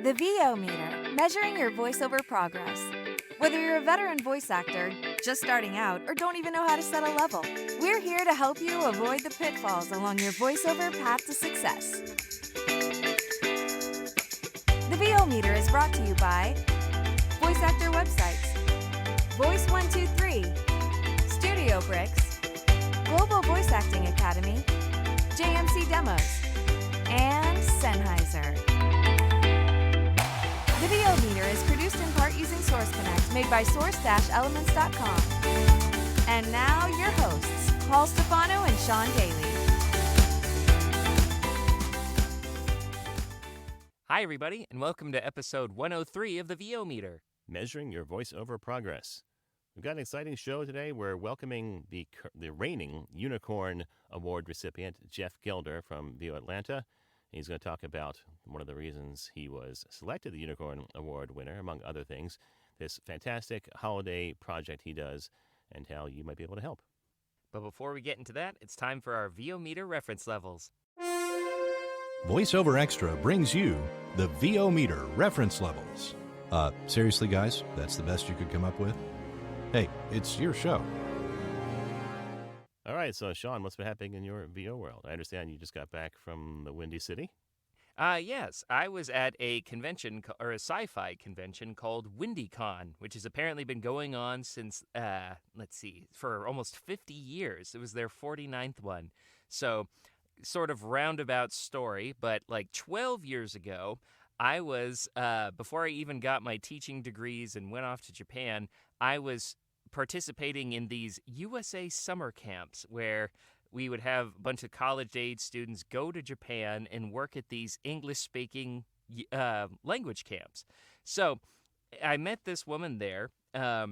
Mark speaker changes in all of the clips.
Speaker 1: The VO meter, measuring your voiceover progress. Whether you're a veteran voice actor, just starting out, or don't even know how to set a level, we're here to help you avoid the pitfalls along your voiceover path to success. The VO meter is brought to you by Voice Actor Websites, Voice 123, Studio Bricks, Global Voice Acting Academy, JMC Demos, and Sennheiser. The VO meter is produced in part using Source Connect, made by source-elements.com. And now your hosts, Paul Stefano and Sean Daly.
Speaker 2: Hi, everybody, and welcome to episode 103 of the VO meter.
Speaker 3: Measuring your voiceover progress. We've got an exciting show today. We're welcoming the reigning Unicorn Award recipient, Jeff Gelder from VO Atlanta. He's going to talk about one of the reasons he was selected the Unicorn Award winner, among other things, this fantastic holiday project he does, and how you might be able to help.
Speaker 2: But before we get into that, it's time for our VO meter reference levels.
Speaker 4: VoiceOver Extra brings you the VO meter reference levels. Seriously, guys, that's the best you could come up with? Hey, it's your show.
Speaker 3: All right, so Sean, what's been happening in your VO world? I understand you just got back from the Windy City.
Speaker 2: Yes, I was at a convention, or a sci-fi convention called WindyCon, which has apparently been going on since, for almost 50 years. It was their 49th one. So, sort of roundabout story, but like 12 years ago, I was, before I even got my teaching degrees and went off to Japan, I was participating in these USA summer camps where we would have a bunch of college-age students go to Japan and work at these English-speaking language camps. So I met this woman there. Her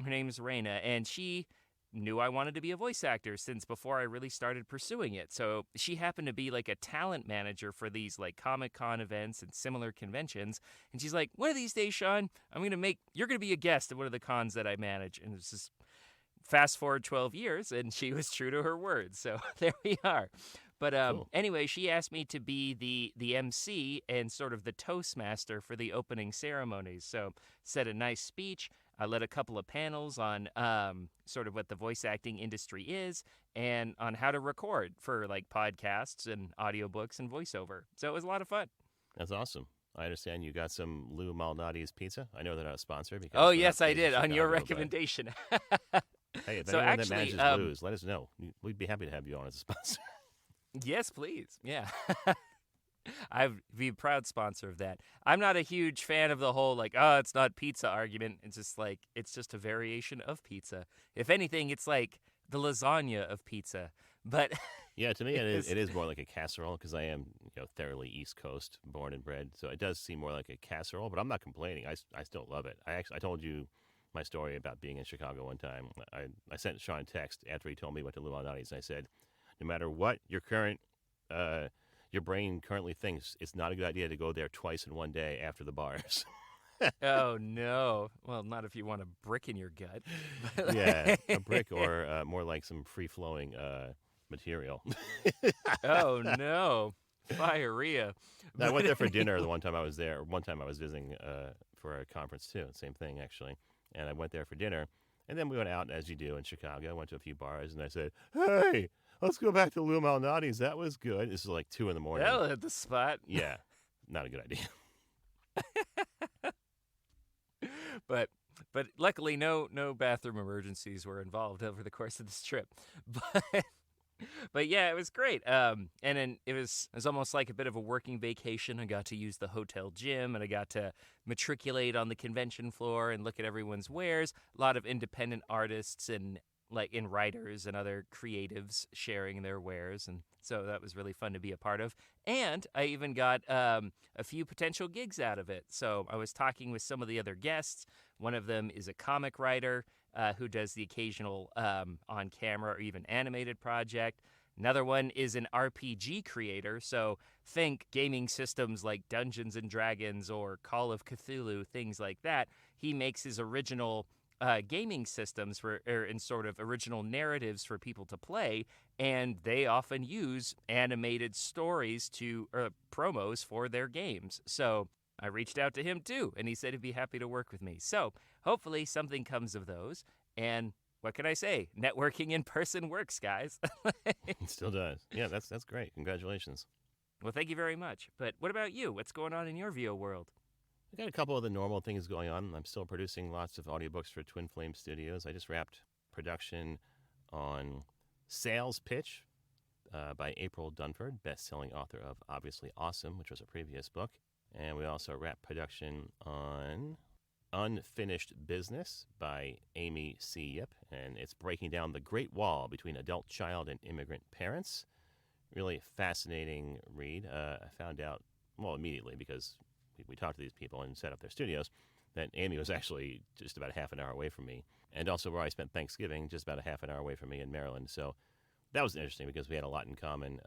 Speaker 2: name is Raina, and she knew I wanted to be a voice actor since before I really started pursuing it. So she happened to be like a talent manager for these like Comic-Con events and similar conventions. And she's like, one of these days, Sean, you're going to be a guest at one of the cons that I manage. And it's just fast forward 12 years, and she was true to her word. So there we are. But
Speaker 3: Cool.
Speaker 2: Anyway, she asked me to be the MC and sort of the Toastmaster for the opening ceremonies. So said a nice speech. I led a couple of panels on sort of what the voice acting industry is and on how to record for like podcasts and audiobooks and voiceover. So it was a lot of fun.
Speaker 3: That's awesome. I understand you got some Lou Malnati's pizza. I know they're not a sponsor. Because
Speaker 2: Oh,
Speaker 3: they're
Speaker 2: yes,
Speaker 3: not
Speaker 2: I
Speaker 3: based in
Speaker 2: did, on your
Speaker 3: Chicago, but
Speaker 2: recommendation.
Speaker 3: Hey, if
Speaker 2: So
Speaker 3: anyone
Speaker 2: actually,
Speaker 3: that manages Lou's, let us know. We'd be happy to have you on as a sponsor.
Speaker 2: Yes, please. Yeah. I'd be a proud sponsor of that. I'm not a huge fan of the whole, like, oh, it's not pizza argument. It's just like, it's just a variation of pizza. If anything, it's like the lasagna of pizza. But
Speaker 3: Yeah, to me, it is more like a casserole because I am, thoroughly East Coast, born and bred. So it does seem more like a casserole, but I'm not complaining. I still love it. I told you my story about being in Chicago one time. I sent Sean a text after he told me he went to Lou Malnati's, and I said, no matter what your brain currently thinks, it's not a good idea to go there twice in one day after the bars.
Speaker 2: oh, no. Well, not if you want a brick in your gut.
Speaker 3: Yeah, a brick or more like some free-flowing material.
Speaker 2: Oh, no. Diarrhea.
Speaker 3: I went there for dinner the one time I was there. One time I was visiting for a conference, too. Same thing, actually. And I went there for dinner. And then we went out, as you do, in Chicago. Went to a few bars, and I said, hey, let's go back to Lou Malnati's. That was good. This is like 2 in the morning.
Speaker 2: That'll hit the spot.
Speaker 3: Yeah, not a good idea.
Speaker 2: But luckily, no bathroom emergencies were involved over the course of this trip. But yeah, it was great. And then it was almost like a bit of a working vacation. I got to use the hotel gym, and I got to matriculate on the convention floor and look at everyone's wares. A lot of independent artists and writers and other creatives sharing their wares, and so that was really fun to be a part of. And I even got a few potential gigs out of it. So I was talking with some of the other guests. One of them is a comic writer who does the occasional on-camera or even animated project. Another one is an RPG creator, so think gaming systems like Dungeons & Dragons or Call of Cthulhu, things like that. He makes his original gaming systems and sort of original narratives for people to play, and they often use animated stories to promos for their games. So I reached out to him too, and he said he'd be happy to work with me. So hopefully something comes of those. And what can I say? Networking in person works, guys.
Speaker 3: It still does. Yeah, that's great. Congratulations.
Speaker 2: Well, thank you very much. But what about you? What's going on in your VO world?
Speaker 3: I got a couple of the normal things going on. I'm still producing lots of audiobooks for Twin Flame Studios. I just wrapped production on Sales Pitch by April Dunford, best-selling author of Obviously Awesome, which was a previous book. And we also wrapped production on Unfinished Business by Amy C. Yip, and it's breaking down the Great Wall between adult child and immigrant parents. Really fascinating read. I found out, well, immediately because we talked to these people and set up their studios, that Amy was actually just about a half an hour away from me, and also where I spent Thanksgiving, just about a half an hour away from me in Maryland. So that was interesting because we had a lot in common.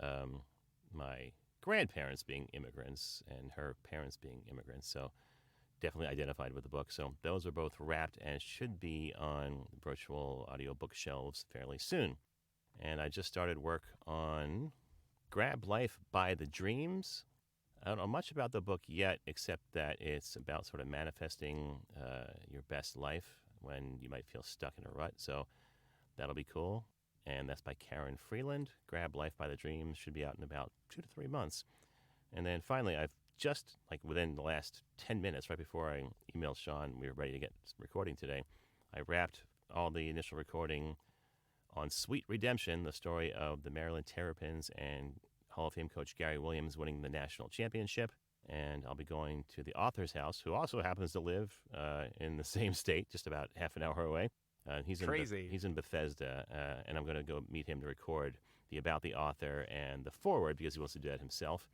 Speaker 3: My grandparents being immigrants and her parents being immigrants, so definitely identified with the book. So those are both wrapped and should be on virtual audio bookshelves fairly soon. And I just started work on Grab Life by the Dreams. I don't know much about the book yet, except that it's about sort of manifesting your best life when you might feel stuck in a rut. So that'll be cool. And that's by Karen Freeland. Grab Life by the Dreams should be out in about 2 to 3 months. And then finally, I've just, like within the last 10 minutes, right before I emailed Sean, we were ready to get recording today, I wrapped all the initial recording on Sweet Redemption, the story of the Maryland Terrapins and Hall of Fame coach Gary Williams winning the national championship. And I'll be going to the author's house, who also happens to live in the same state, just about half an hour away. He's in Bethesda, and I'm going to go meet him to record the about the author and the foreword because he wants to do that himself.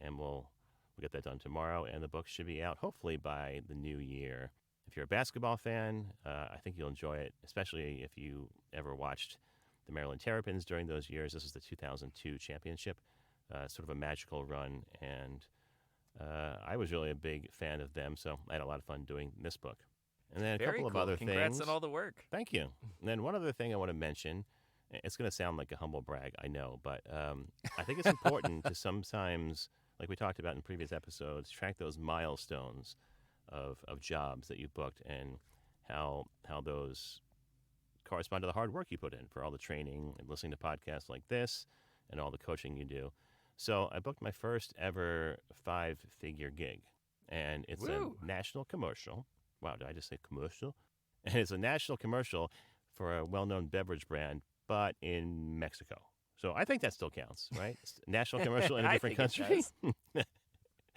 Speaker 3: And we'll get that done tomorrow, and the book should be out hopefully by the new year. If you're a basketball fan, I think you'll enjoy it, especially if you ever watched the Maryland Terrapins during those years. This is the 2002 championship, sort of a magical run, and I was really a big fan of them, so I had a lot of fun doing this book. And then a couple of other things.
Speaker 2: Congrats on all the work.
Speaker 3: Thank you. And then one other thing I want to mention, it's going to sound like a humble brag, I know, but I think it's important to sometimes, like we talked about in previous episodes, track those milestones of jobs that you booked and how those correspond to the hard work you put in for all the training and listening to podcasts like this and all the coaching you do. So I booked my first ever 5-figure gig, and it's a national commercial. Wow, did I just say commercial? And it's a national commercial for a well-known beverage brand, but in Mexico. So I think that still counts, right? It's a national commercial in a different country.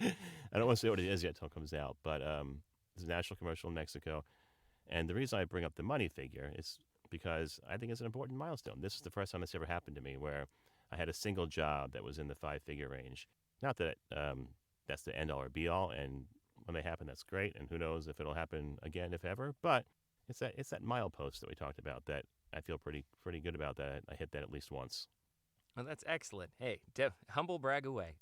Speaker 3: I don't want to say what it is yet until it comes out, but it's a national commercial in Mexico. And the reason I bring up the money figure is because I think it's an important milestone. This is the first time this ever happened to me where I had a single job that was in the 5-figure range. Not that that's the end-all or be-all, and when they happen, that's great, and who knows if it'll happen again, if ever. But it's that milepost that we talked about that I feel pretty good about that. I hit that at least once.
Speaker 2: Well, that's excellent. Hey, humble brag away.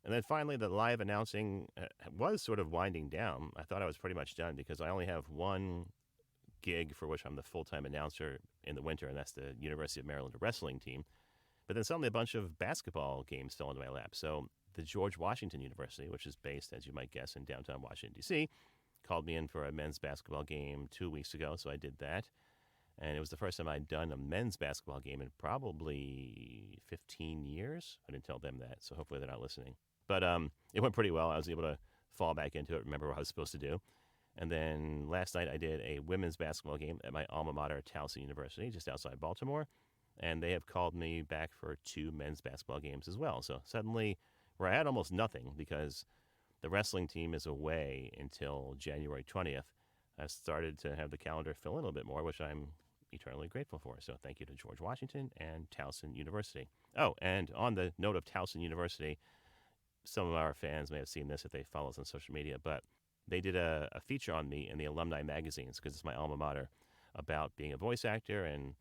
Speaker 3: And then finally, the live announcing was sort of winding down. I thought I was pretty much done because I only have one gig for which I'm the full-time announcer in the winter, and that's the University of Maryland wrestling team. But then suddenly a bunch of basketball games fell into my lap. So the George Washington University, which is based, as you might guess, in downtown Washington, D.C., called me in for a men's basketball game 2 weeks ago, so I did that. And it was the first time I'd done a men's basketball game in probably 15 years. I didn't tell them that, so hopefully they're not listening. But it went pretty well. I was able to fall back into it, remember what I was supposed to do. And then last night I did a women's basketball game at my alma mater, Towson University, just outside Baltimore. And they have called me back for 2 men's basketball games as well. So suddenly, where I had almost nothing because the wrestling team is away until January 20th, I've started to have the calendar fill in a little bit more, which I'm eternally grateful for. So thank you to George Washington and Towson University. Oh, and on the note of Towson University, some of our fans may have seen this if they follow us on social media, but they did a feature on me in the alumni magazines, because it's my alma mater, about being a voice actor and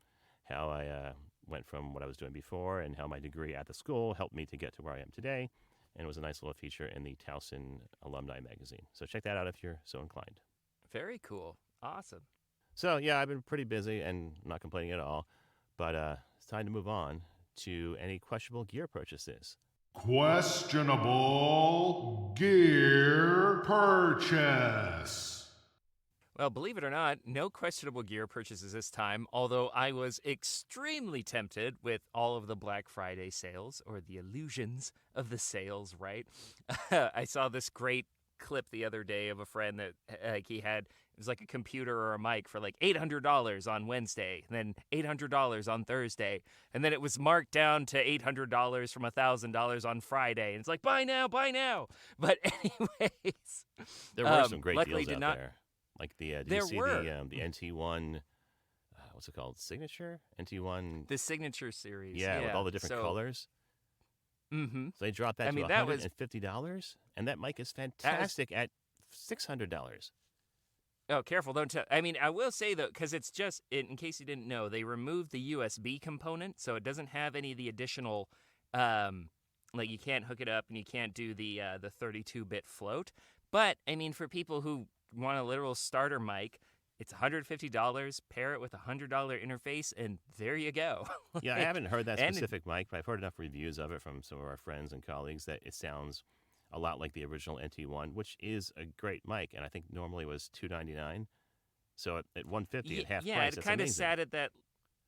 Speaker 3: how I went from what I was doing before and how my degree at the school helped me to get to where I am today. And it was a nice little feature in the Towson alumni magazine. So check that out if you're so inclined.
Speaker 2: Very cool. Awesome.
Speaker 3: So, yeah, I've been pretty busy and not complaining at all. But it's time to move on to any questionable gear purchases.
Speaker 5: Questionable gear purchase.
Speaker 2: Well, believe it or not, no questionable gear purchases this time, although I was extremely tempted with all of the Black Friday sales, or the illusions of the sales, right? I saw this great clip the other day of a friend that he had, it was like a computer or a mic for like $800 on Wednesday, and then $800 on Thursday, and then it was marked down to $800 from $1,000 on Friday, and it's like, buy now, buy now. But anyways,
Speaker 3: There were some great
Speaker 2: luckily
Speaker 3: deals
Speaker 2: did
Speaker 3: out
Speaker 2: not.
Speaker 3: there. Like did
Speaker 2: There
Speaker 3: you see
Speaker 2: were.
Speaker 3: the NT1? What's it called? Signature NT1.
Speaker 2: The Signature series.
Speaker 3: Yeah, with all the different colors.
Speaker 2: Mm-hmm.
Speaker 3: So they dropped that to
Speaker 2: that was
Speaker 3: $150, and that mic is fantastic at $600.
Speaker 2: Oh, careful! Don't tell. I mean, I will say though, because it's just in case you didn't know, they removed the USB component, so it doesn't have any of the additional, like you can't hook it up and you can't do the 32-bit float. But I mean, for people who want a literal starter mic, it's $150. Pair it with a $100 interface, and there you go.
Speaker 3: Yeah, I haven't heard that
Speaker 2: and-
Speaker 3: specific mic, but I've heard enough reviews of it from some of our friends and colleagues that it sounds a lot like the original NT1, which is a great mic, and I think normally was $299. So at $150 at half
Speaker 2: yeah,
Speaker 3: price,
Speaker 2: it
Speaker 3: that's
Speaker 2: kind of
Speaker 3: amazing.
Speaker 2: sat at that.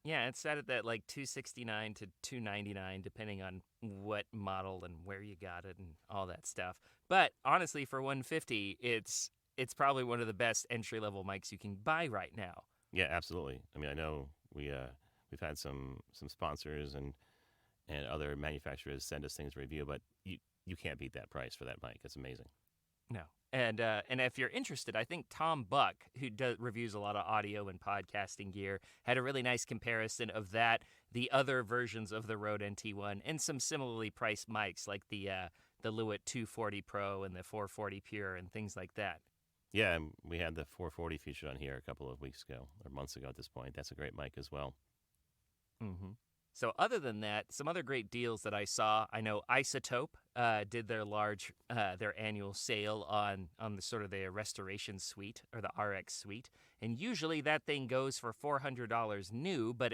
Speaker 2: Yeah, it sat at that like $269 to $299, depending on what model and where you got it and all that stuff. But honestly, for $150, it's probably one of the best entry level mics you can buy right now.
Speaker 3: Yeah, absolutely. I mean, I know we've had some sponsors and other manufacturers send us things to review, but you can't beat that price for that mic. It's amazing.
Speaker 2: No. And if you're interested, I think Tom Buck, who reviews a lot of audio and podcasting gear, had a really nice comparison of that, the other versions of the Rode NT1, and some similarly priced mics like the Lewitt 240 Pro and the 440 Pure and things like that.
Speaker 3: Yeah, and we had the 440 featured on here a couple of weeks ago, or months ago at this point. That's a great mic as well.
Speaker 2: Mm-hmm. So other than that, some other great deals that I saw. I know Isotope did their annual sale on the sort of the restoration suite or the RX suite, and usually that thing goes for $400 new, but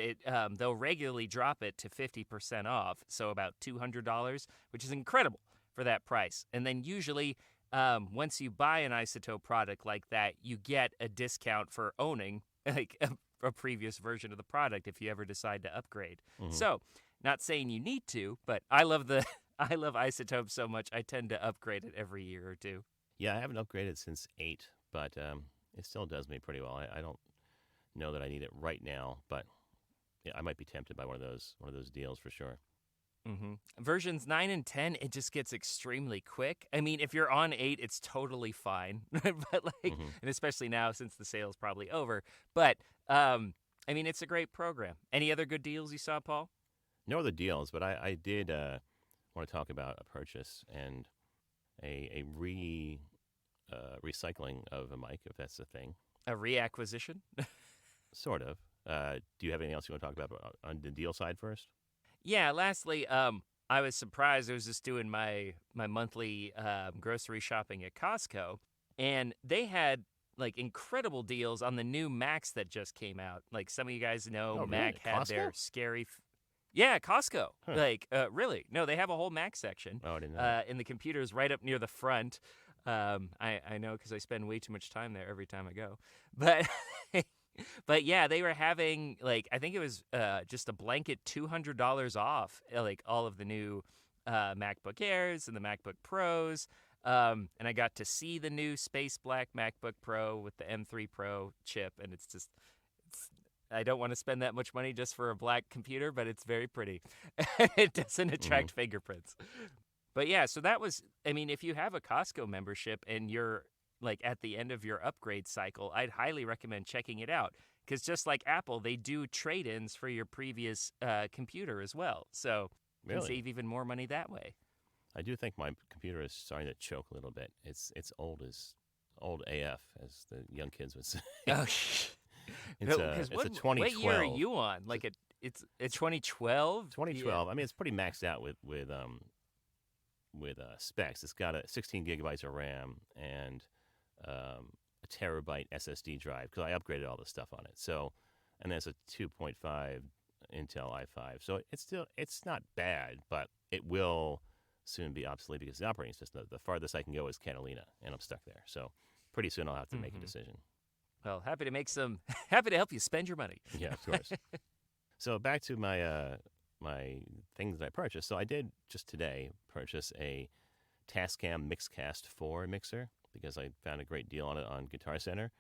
Speaker 2: they'll regularly drop it to 50% off, so about $200, which is incredible for that price. And then usually, once you buy an Isotope product like that, you get a discount for owning like a previous version of the product if you ever decide to upgrade.
Speaker 3: Mhm.
Speaker 2: So, not saying you need to, but I love Isotope so much I tend to upgrade it every year or two.
Speaker 3: Yeah, I haven't upgraded since 8, but it still does me pretty well. I don't know that I need it right now, but yeah, I might be tempted by one of those deals for sure.
Speaker 2: Mm-hmm. Versions 9 and 10, it just gets extremely quick. I mean, if you're on 8, it's totally fine. But and especially now since the sale's probably over. But I mean, it's a great program. Any other good deals you saw, Paul?
Speaker 3: No other deals, but I did want to talk about a purchase and a recycling of a mic, if that's the thing.
Speaker 2: A reacquisition?
Speaker 3: Sort of. Do you have anything else you want to talk about on the deal side first?
Speaker 2: Yeah, lastly, I was surprised. I was just doing my monthly grocery shopping at Costco, and they had like incredible deals on the new Macs that just came out. Like some of you guys know,
Speaker 3: Oh,
Speaker 2: Mac
Speaker 3: really?
Speaker 2: had their
Speaker 3: Costco?
Speaker 2: scary. Yeah, Costco.
Speaker 3: Huh.
Speaker 2: Like, really? No, they have a whole Mac section.
Speaker 3: Oh, I didn't know.
Speaker 2: And the computers right up near the front. I know because I spend way too much time there every time I go. But but yeah, they were having like I think it was just a blanket $200 off, like all of the new MacBook Airs and the MacBook Pros. And I got to see the new Space Black MacBook Pro with the M3 Pro chip, and I don't want to spend that much money just for a black computer, but it's very pretty. It doesn't attract fingerprints. But yeah, so that was, I mean, if you have a Costco membership and you're like at the end of your upgrade cycle, I'd highly recommend checking it out. Because just like Apple, they do trade-ins for your previous computer as well. So you can
Speaker 3: Really?
Speaker 2: save even more money that way.
Speaker 3: I do think my computer is starting to choke a little bit. It's old AF, as the young kids would say.
Speaker 2: Oh,
Speaker 3: It's
Speaker 2: no,
Speaker 3: a
Speaker 2: 'cause
Speaker 3: it's a 2012.
Speaker 2: What year are you on? Like it's 2012?
Speaker 3: 2012. I mean, it's pretty maxed out with specs. It's got a 16 gigabytes of RAM and a terabyte SSD drive because I upgraded all the stuff on it. So, and there's a 2.5 Intel i5. So it's not bad, but it will soon be obsolete because the operating system, the farthest I can go is Catalina, and I'm stuck there. So pretty soon I'll have to make a decision.
Speaker 2: Well, happy to help you spend your money.
Speaker 3: Yeah, of course. So back to my my things that I purchased. So I did just today purchase a Tascam Mixcast 4 mixer because I found a great deal on it on Guitar Center.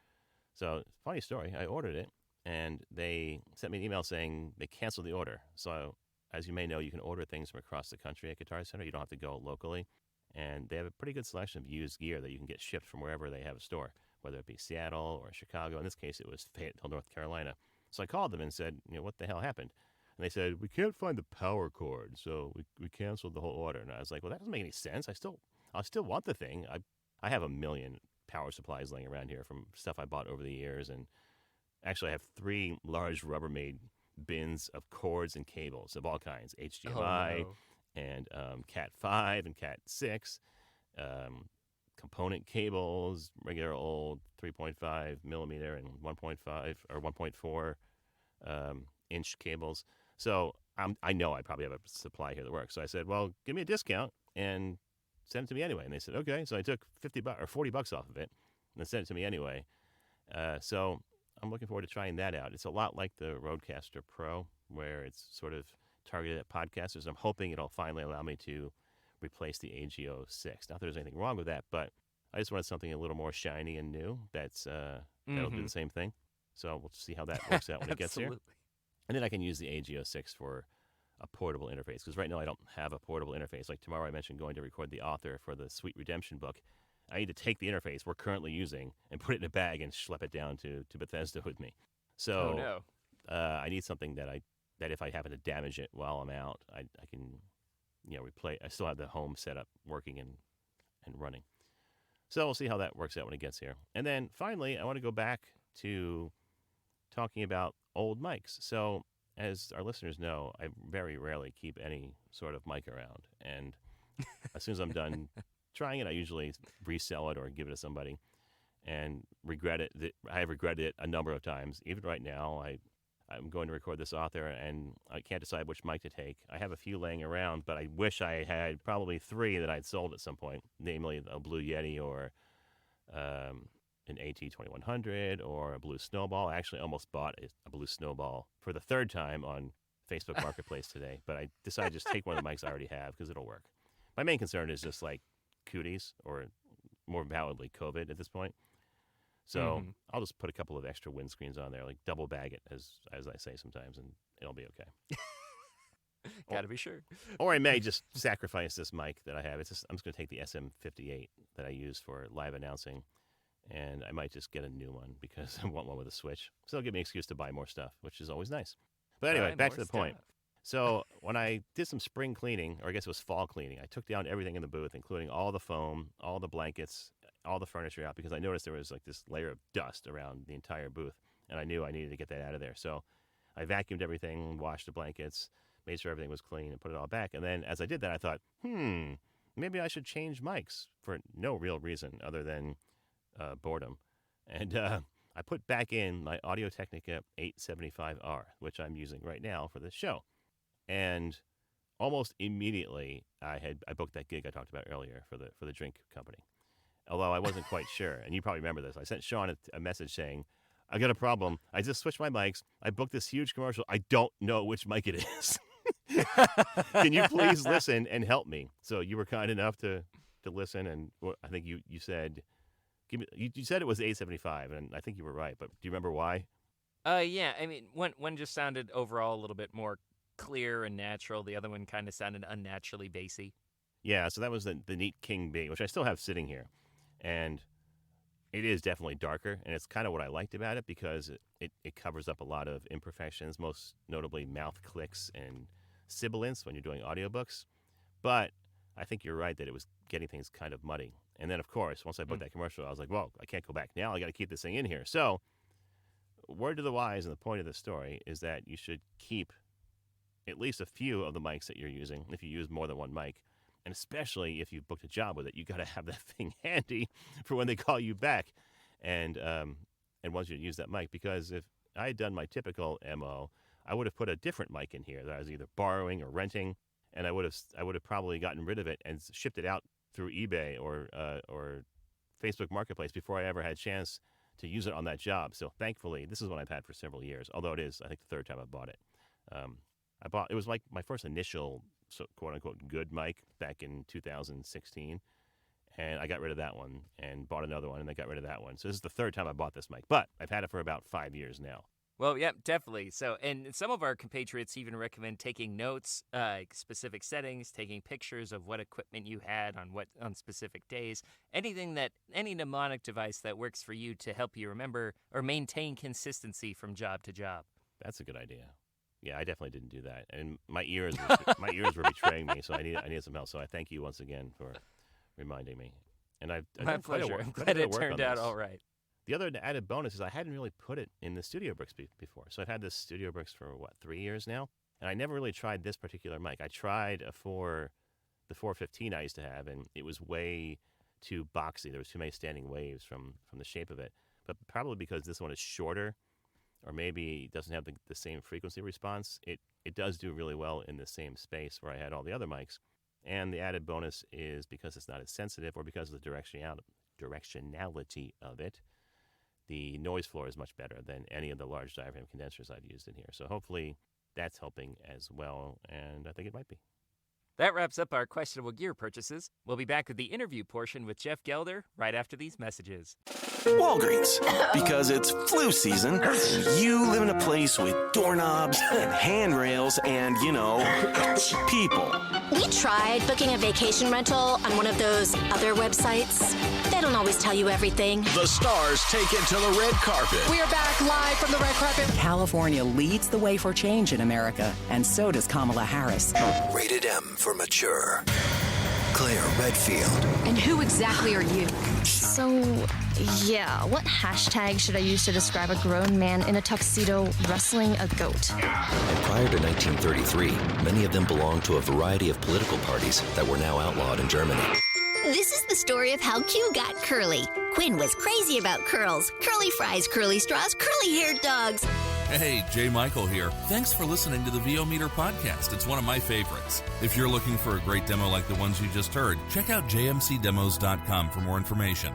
Speaker 3: So funny story, I ordered it and they sent me an email saying they canceled the order. So as you may know, you can order things from across the country at Guitar Center. You don't have to go locally. And they have a pretty good selection of used gear that you can get shipped from wherever they have a store, whether it be Seattle or Chicago. In this case, it was Fayetteville, North Carolina. So I called them and said, what the hell happened? And they said, we can't find the power cord, so we canceled the whole order. And I was like, well, that doesn't make any sense. I still want the thing. I have a million power supplies laying around here from stuff I bought over the years. And actually, I have 3 large Rubbermaid bins of cords and cables of all kinds, HDMI and Cat 5 and Cat 6, component cables, regular old 3.5 millimeter and 1.5 or 1.4 inch cables. So I know I probably have a supply here that works. So I said, well, give me a discount and send it to me anyway. And they said, okay. So I took $50 or $40 off of it and sent it to me anyway. So I'm looking forward to trying that out. It's a lot like the Rodecaster Pro, where it's sort of targeted at podcasters. I'm hoping it'll finally allow me to replace the AGO 6. Not that there's anything wrong with that, but I just wanted something a little more shiny and new that'll do the same thing. So we'll see how that works out when it gets here. And then I can use the AGO 6 for a portable interface, because right now I don't have a portable interface. Like tomorrow I mentioned going to record the author for the Sweet Redemption book. I need to take the interface we're currently using and put it in a bag and schlep it down to Bethesda with me. So I need something that if I happen to damage it while I'm out, I can replay. I still have the home setup working and running. So we'll see how that works out when it gets here. And then finally, I want to go back to talking about old mics. So as our listeners know, I very rarely keep any sort of mic around. And as soon as I'm done trying it, I usually resell it or give it to somebody and regret it. I have regretted it a number of times. Even right now, I'm going to record this author, and I can't decide which mic to take. I have a few laying around, but I wish I had probably 3 that I'd sold at some point, namely a Blue Yeti or an AT2100 or a Blue Snowball. I actually almost bought a Blue Snowball for the 3rd time on Facebook Marketplace today, but I decided to just take one of the mics I already have because it'll work. My main concern is just like cooties, or more validly COVID at this point. So I'll just put a couple of extra windscreens on there, like double bag it, as I say sometimes, and it'll be okay.
Speaker 2: Gotta be sure.
Speaker 3: Or I may just sacrifice this mic that I have. I'm just going to take the SM58 that I use for live announcing, and I might just get a new one because I want one with a switch. So it'll give me an excuse to buy more stuff, which is always nice. But anyway, back to the point. So when I did some spring cleaning, or I guess it was fall cleaning, I took down everything in the booth, including all the foam, all the blankets, all the furniture out, because I noticed there was like this layer of dust around the entire booth, and I knew I needed to get that out of there. So I vacuumed everything, washed the blankets, made sure everything was clean, and put it all back. And then as I did that, I thought, maybe I should change mics for no real reason other than boredom. And I put back in my Audio-Technica 875R, which I'm using right now for this show. And almost immediately, I booked that gig I talked about earlier for the drink company. Although I wasn't quite sure, and you probably remember this. I sent Sean a message saying, I got a problem. I just switched my mics. I booked this huge commercial. I don't know which mic it is. Can you please listen and help me? So you were kind enough to listen, and I think you said, you said it was 875, and I think you were right, but do you remember why?
Speaker 2: Yeah, I mean, one just sounded overall a little bit more clear and natural. The other one kind of sounded unnaturally bassy.
Speaker 3: Yeah, so that was the Neat King B, which I still have sitting here. And it is definitely darker, and it's kind of what I liked about it because it covers up a lot of imperfections, most notably mouth clicks and sibilance when you're doing audiobooks. But I think you're right that it was getting things kind of muddy. And then, of course, once I booked that commercial, I was like, well, I can't go back now. I got to keep this thing in here. So word to the wise, and the point of the story is that you should keep at least a few of the mics that you're using if you use more than one mic. And especially if you've booked a job with it, you got to have that thing handy for when they call you back and want you to use that mic. Because if I had done my typical MO, I would have put a different mic in here that I was either borrowing or renting. and I would have probably gotten rid of it and shipped it out through eBay or Facebook Marketplace before I ever had a chance to use it on that job. So thankfully, this is one I've had for several years, although it is, I think, the third time I bought it. It was like my first initial, quote unquote, good mic back in 2016. And I got rid of that one and bought another one, and I got rid of that one. So this is the third time I bought this mic, but I've had it for about 5 years now.
Speaker 2: Well, yep, definitely. So, and some of our compatriots even recommend taking notes, specific settings, taking pictures of what equipment you had on specific days, any mnemonic device that works for you to help you remember or maintain consistency from job to job.
Speaker 3: That's a good idea. Yeah, I definitely didn't do that, and my ears were betraying me, so I needed some help. So I thank you once again for reminding me. And I've
Speaker 2: My
Speaker 3: done quite a
Speaker 2: pleasure. I'm
Speaker 3: quite a
Speaker 2: glad
Speaker 3: bit
Speaker 2: it
Speaker 3: of work
Speaker 2: turned
Speaker 3: on
Speaker 2: out
Speaker 3: this.
Speaker 2: all right.
Speaker 3: The other added bonus is I hadn't really put it in the Studio Bricks before. So I've had this Studio Bricks for, 3 years now? And I never really tried this particular mic. I tried the 415 I used to have, and it was way too boxy. There was too many standing waves from the shape of it. But probably because this one is shorter, or maybe doesn't have the same frequency response, it does do really well in the same space where I had all the other mics. And the added bonus is because it's not as sensitive, or because of the directionality of it, the noise floor is much better than any of the large diaphragm condensers I've used in here. So hopefully that's helping as well, and I think it might be.
Speaker 2: That wraps up our questionable gear purchases. We'll be back with the interview portion with Jeff Gelder right after these messages.
Speaker 6: Walgreens, because it's flu season, and you live in a place with doorknobs and handrails and, people.
Speaker 7: We tried booking a vacation rental on one of those other websites. They don't always tell you everything.
Speaker 6: The stars take it to the red carpet.
Speaker 8: We are back live from the red carpet.
Speaker 9: California leads the way for change in America, and so does Kamala Harris.
Speaker 10: Rated M for mature. Claire Redfield.
Speaker 8: And who exactly are you?
Speaker 11: So, yeah, what hashtag should I use to describe a grown man in a tuxedo wrestling a goat?
Speaker 10: And prior to 1933, many of them belonged to a variety of political parties that were now outlawed in Germany.
Speaker 12: This is the story of how Q got curly. Quinn was crazy about curls. Curly fries, curly straws, curly-haired dogs.
Speaker 13: Hey, Jay Michael here. Thanks for listening to the VO Meter podcast. It's one of my favorites. If you're looking for a great demo like the ones you just heard, check out jmcdemos.com for more information.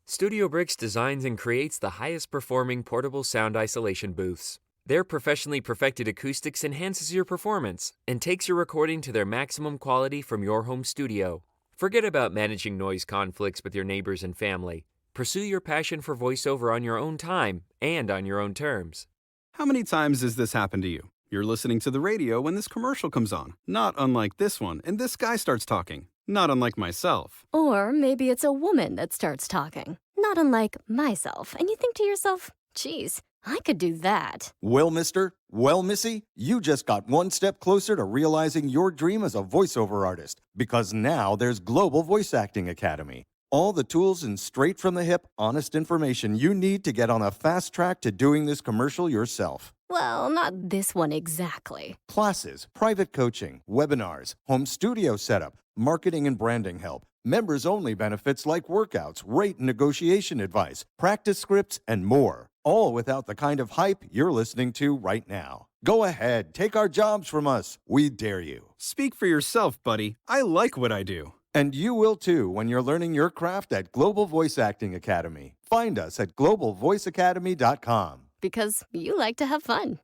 Speaker 14: Studio Bricks designs and creates the highest performing portable sound isolation booths. Their professionally perfected acoustics enhances your performance and takes your recording to their maximum quality from your home studio. Forget about managing noise conflicts with your neighbors and family. Pursue your passion for voiceover on your own time and on your own terms.
Speaker 15: How many times has this happened to you? You're listening to the radio when this commercial comes on, not unlike this one, and this guy starts talking, not unlike myself.
Speaker 11: Or maybe it's a woman that starts talking, not unlike myself, and you think to yourself, geez, I could do that.
Speaker 16: Well, mister, well, missy, you just got one step closer to realizing your dream as a voiceover artist, because now there's Global Voice Acting Academy. All the tools and straight-from-the-hip, honest information you need to get on a fast track to doing this commercial yourself.
Speaker 11: Well, not this one exactly.
Speaker 16: Classes, private coaching, webinars, home studio setup, marketing and branding help, members-only benefits like workouts, rate and negotiation advice, practice scripts, and more. All without the kind of hype you're listening to right now. Go ahead, take our jobs from us. We dare you.
Speaker 15: Speak for yourself, buddy. I like what I do.
Speaker 16: And you will too when you're learning your craft at Global Voice Acting Academy. Find us at globalvoiceacademy.com.
Speaker 11: Because you like to have fun.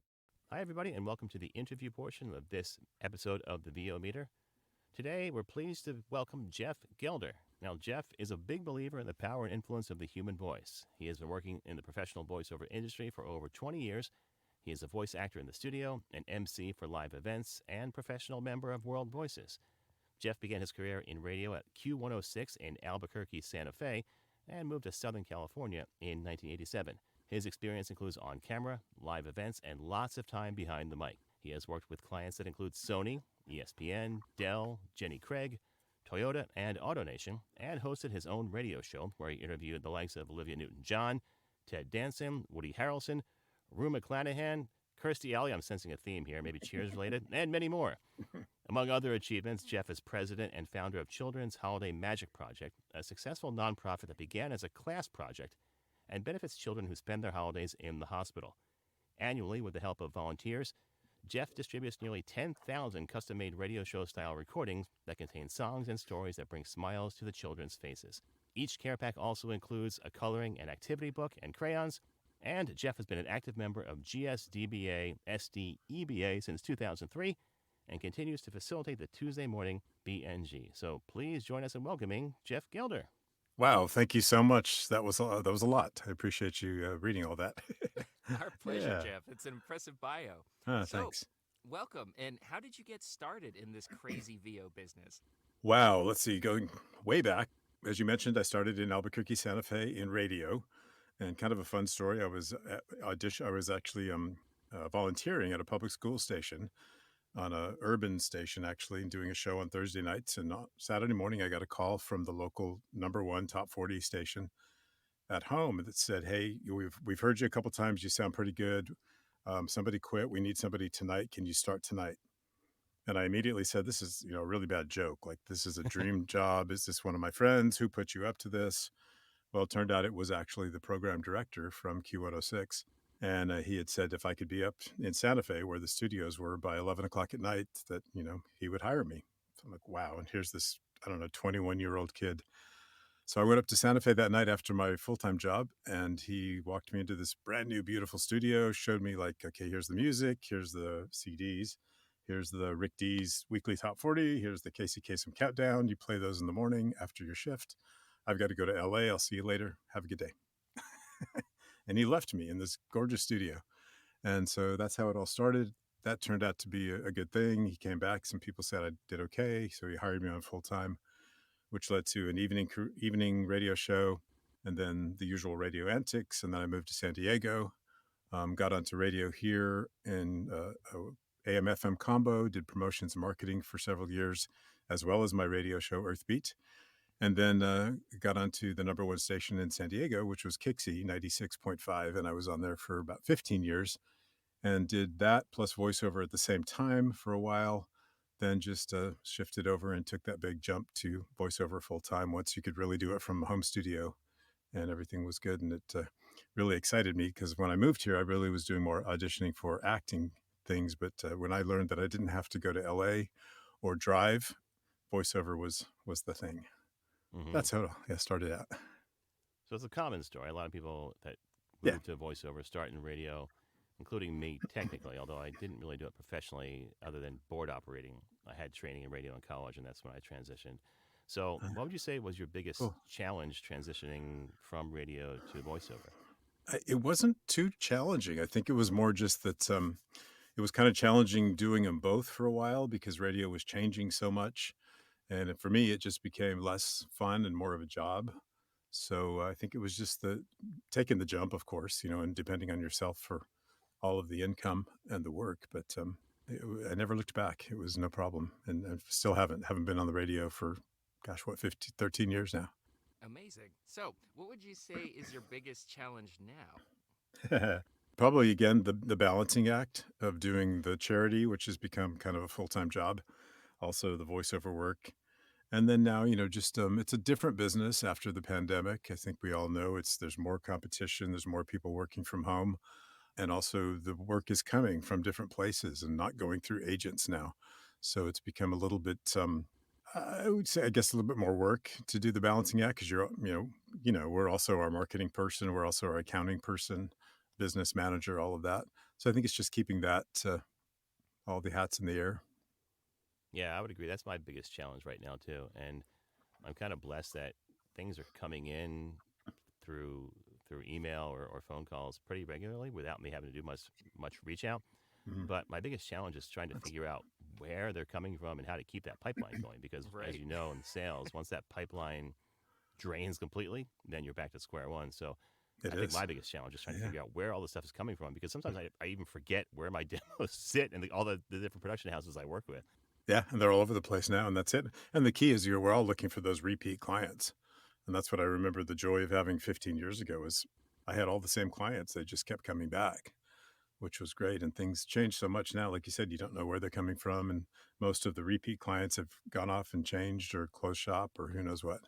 Speaker 3: Hi, everybody, and welcome to the interview portion of this episode of the VO Meter. Today, we're pleased to welcome Jeff Gelder. Now, Jeff is a big believer in the power and influence of the human voice. He has been working in the professional voiceover industry for over 20 years. He is a voice actor in the studio, an MC for live events, and professional member of World Voices. Jeff began his career in radio at Q106 in Albuquerque, Santa Fe, and moved to Southern California in 1987. His experience includes on-camera, live events, and lots of time behind the mic. He has worked with clients that include Sony, ESPN, Dell, Jenny Craig, Toyota, and AutoNation, and hosted his own radio show where he interviewed the likes of Olivia Newton-John, Ted Danson, Woody Harrelson, Rue McClanahan, Kirstie Alley, I'm sensing a theme here, maybe Cheers related, and many more. Among other achievements, Jeff is president and founder of Children's Holiday Magic Project, a successful nonprofit that began as a class project and benefits children who spend their holidays in the hospital. Annually, with the help of volunteers, Jeff distributes nearly 10,000 custom-made radio show-style recordings that contain songs and stories that bring smiles to the children's faces. Each care pack also includes a coloring and activity book and crayons, and Jeff has been an active member of GSDBA SDEBA since 2003 and continues to facilitate the Tuesday morning BNG. So please join us in welcoming Jeff Gelder.
Speaker 17: Wow, thank you so much. That was a lot. I appreciate you reading all that.
Speaker 2: Our pleasure,
Speaker 17: Yeah.
Speaker 2: Jeff. It's an impressive bio.
Speaker 17: Thanks.
Speaker 2: Welcome. And how did you get started in this crazy VO business?
Speaker 17: Wow, let's see, going way back. As you mentioned, I started in Albuquerque, Santa Fe in radio, and kind of a fun story. I was actually volunteering at a public school station, on a urban station actually, and doing a show on Thursday nights. And on Saturday morning, I got a call from the local #1 top 40 station at home that said, "Hey, we've heard you a couple times. You sound pretty good. Somebody quit. We need somebody tonight. Can you start tonight?" And I immediately said, "This is, a really bad joke. Like, this is a dream job. Is this one of my friends? Who put you up to this?" Well, it turned out it was actually the program director from Q106. And he had said if I could be up in Santa Fe, where the studios were, by 11 o'clock at night, that, he would hire me. So I'm like, wow. And here's this, 21-year-old kid. So I went up to Santa Fe that night after my full-time job, and he walked me into this brand new, beautiful studio, showed me like, okay, here's the music, here's the CDs, here's the Rick D's weekly top 40, here's the Casey Kasem countdown. You play those in the morning after your shift. I've got to go to LA. I'll see you later. Have a good day. And he left me in this gorgeous studio. And so that's how it all started. That turned out to be a good thing. He came back. Some people said I did okay. So he hired me on full time, which led to an evening radio show, and then the usual radio antics. And then I moved to San Diego, got onto radio here in AM/FM combo, did promotions and marketing for several years, as well as my radio show Earthbeat. And then got onto the #1 station in San Diego, which was Kixie 96.5. And I was on there for about 15 years and did that plus voiceover at the same time for a while. Then just shifted over and took that big jump to voiceover full time once you could really do it from a home studio, and everything was good. And it really excited me because when I moved here, I really was doing more auditioning for acting things. But when I learned that I didn't have to go to LA or drive, voiceover was the thing.
Speaker 3: Mm-hmm.
Speaker 17: That's how I started out.
Speaker 3: So it's a common story. A lot of people that move to voiceover start in radio, including me technically, although I didn't really do it professionally other than board operating. I had training in radio in college, and that's when I transitioned. So what would you say was your biggest challenge transitioning from radio to voiceover?
Speaker 17: It wasn't too challenging. I think it was more just that it was kind of challenging doing them both for a while because radio was changing so much. And for me, it just became less fun and more of a job. So I think it was just taking the jump, of course, and depending on yourself for all of the income and the work. But I never looked back. It was no problem. And I still haven't been on the radio for, 13 years now.
Speaker 2: Amazing. So what would you say is your biggest challenge now?
Speaker 17: Probably, again, the balancing act of doing the charity, which has become kind of a full-time job. Also the voiceover work. And then now, just it's a different business after the pandemic. I think we all know there's more competition. There's more people working from home. And also the work is coming from different places and not going through agents now. So it's become a little bit, I would say, I guess, a little bit more work to do the balancing act because we're also our marketing person. We're also our accounting person, business manager, all of that. So I think it's just keeping that, all the hats in the air.
Speaker 3: Yeah, I would agree. That's my biggest challenge right now, too. And I'm kind of blessed that things are coming in through email or phone calls pretty regularly without me having to do much reach out.
Speaker 17: Mm-hmm.
Speaker 3: But my biggest challenge is trying to figure out where they're coming from and how to keep that pipeline going. Because as you know, in sales, once that pipeline drains completely, then you're back to square one. So I think my biggest challenge is trying to figure out where all this stuff is coming from. Because sometimes I even forget where my demos sit and all the different production houses I work with.
Speaker 17: Yeah, and they're all over the place now, and that's it. And the key is we're all looking for those repeat clients. And that's what I remember the joy of having 15 years ago is I had all the same clients. They just kept coming back, which was great. And things change so much now. Like you said, you don't know where they're coming from. And most of the repeat clients have gone off and changed or closed shop or who knows what.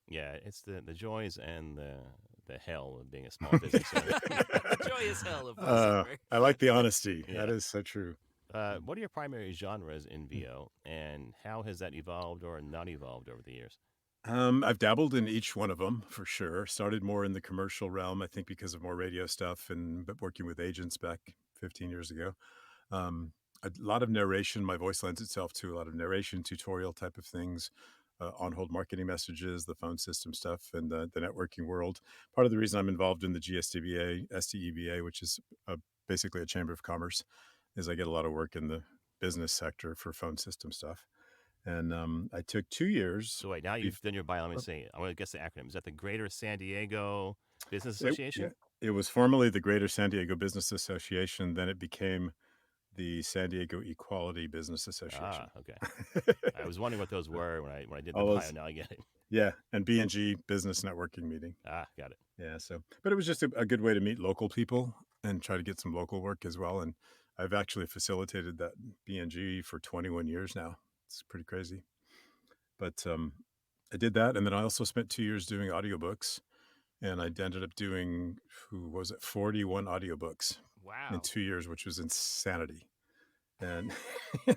Speaker 3: Yeah, it's the joys and the hell of being a small business owner.
Speaker 2: Joy as hell of voiceover.
Speaker 17: I like the honesty. Yeah. That is so true.
Speaker 3: What are your primary genres in VO, and how has that evolved or not evolved over the years?
Speaker 17: I've dabbled in each one of them for sure. Started more in the commercial realm, I think, because of more radio stuff and working with agents back 15 years ago. A lot of narration. My voice lends itself to a lot of narration, tutorial type of things, on-hold marketing messages, the phone system stuff, and the networking world. Part of the reason I'm involved in the GSDBA, STEBA, which is basically a chamber of commerce, is I get a lot of work in the business sector for phone system stuff. And I took 2 years.
Speaker 3: So wait, now you've done your bio. Let me say, I want to guess the acronym. Is that the Greater San Diego Business Association?
Speaker 17: It was formerly the Greater San Diego Business Association. Then it became the San Diego Equality Business Association.
Speaker 3: Ah, okay. I was wondering what those were when I did the
Speaker 17: All
Speaker 3: bio.
Speaker 17: those-
Speaker 3: Now I get it.
Speaker 17: Yeah, and B&G Business Networking Meeting.
Speaker 3: Ah, got it.
Speaker 17: Yeah, but it was just a good way to meet local people and try to get some local work as well. And I've actually facilitated that B&G for 21 years now. It's pretty crazy. But I did that, and then I also spent 2 years doing audiobooks, and I ended up doing 41 audiobooks in 2 years, which was insanity. And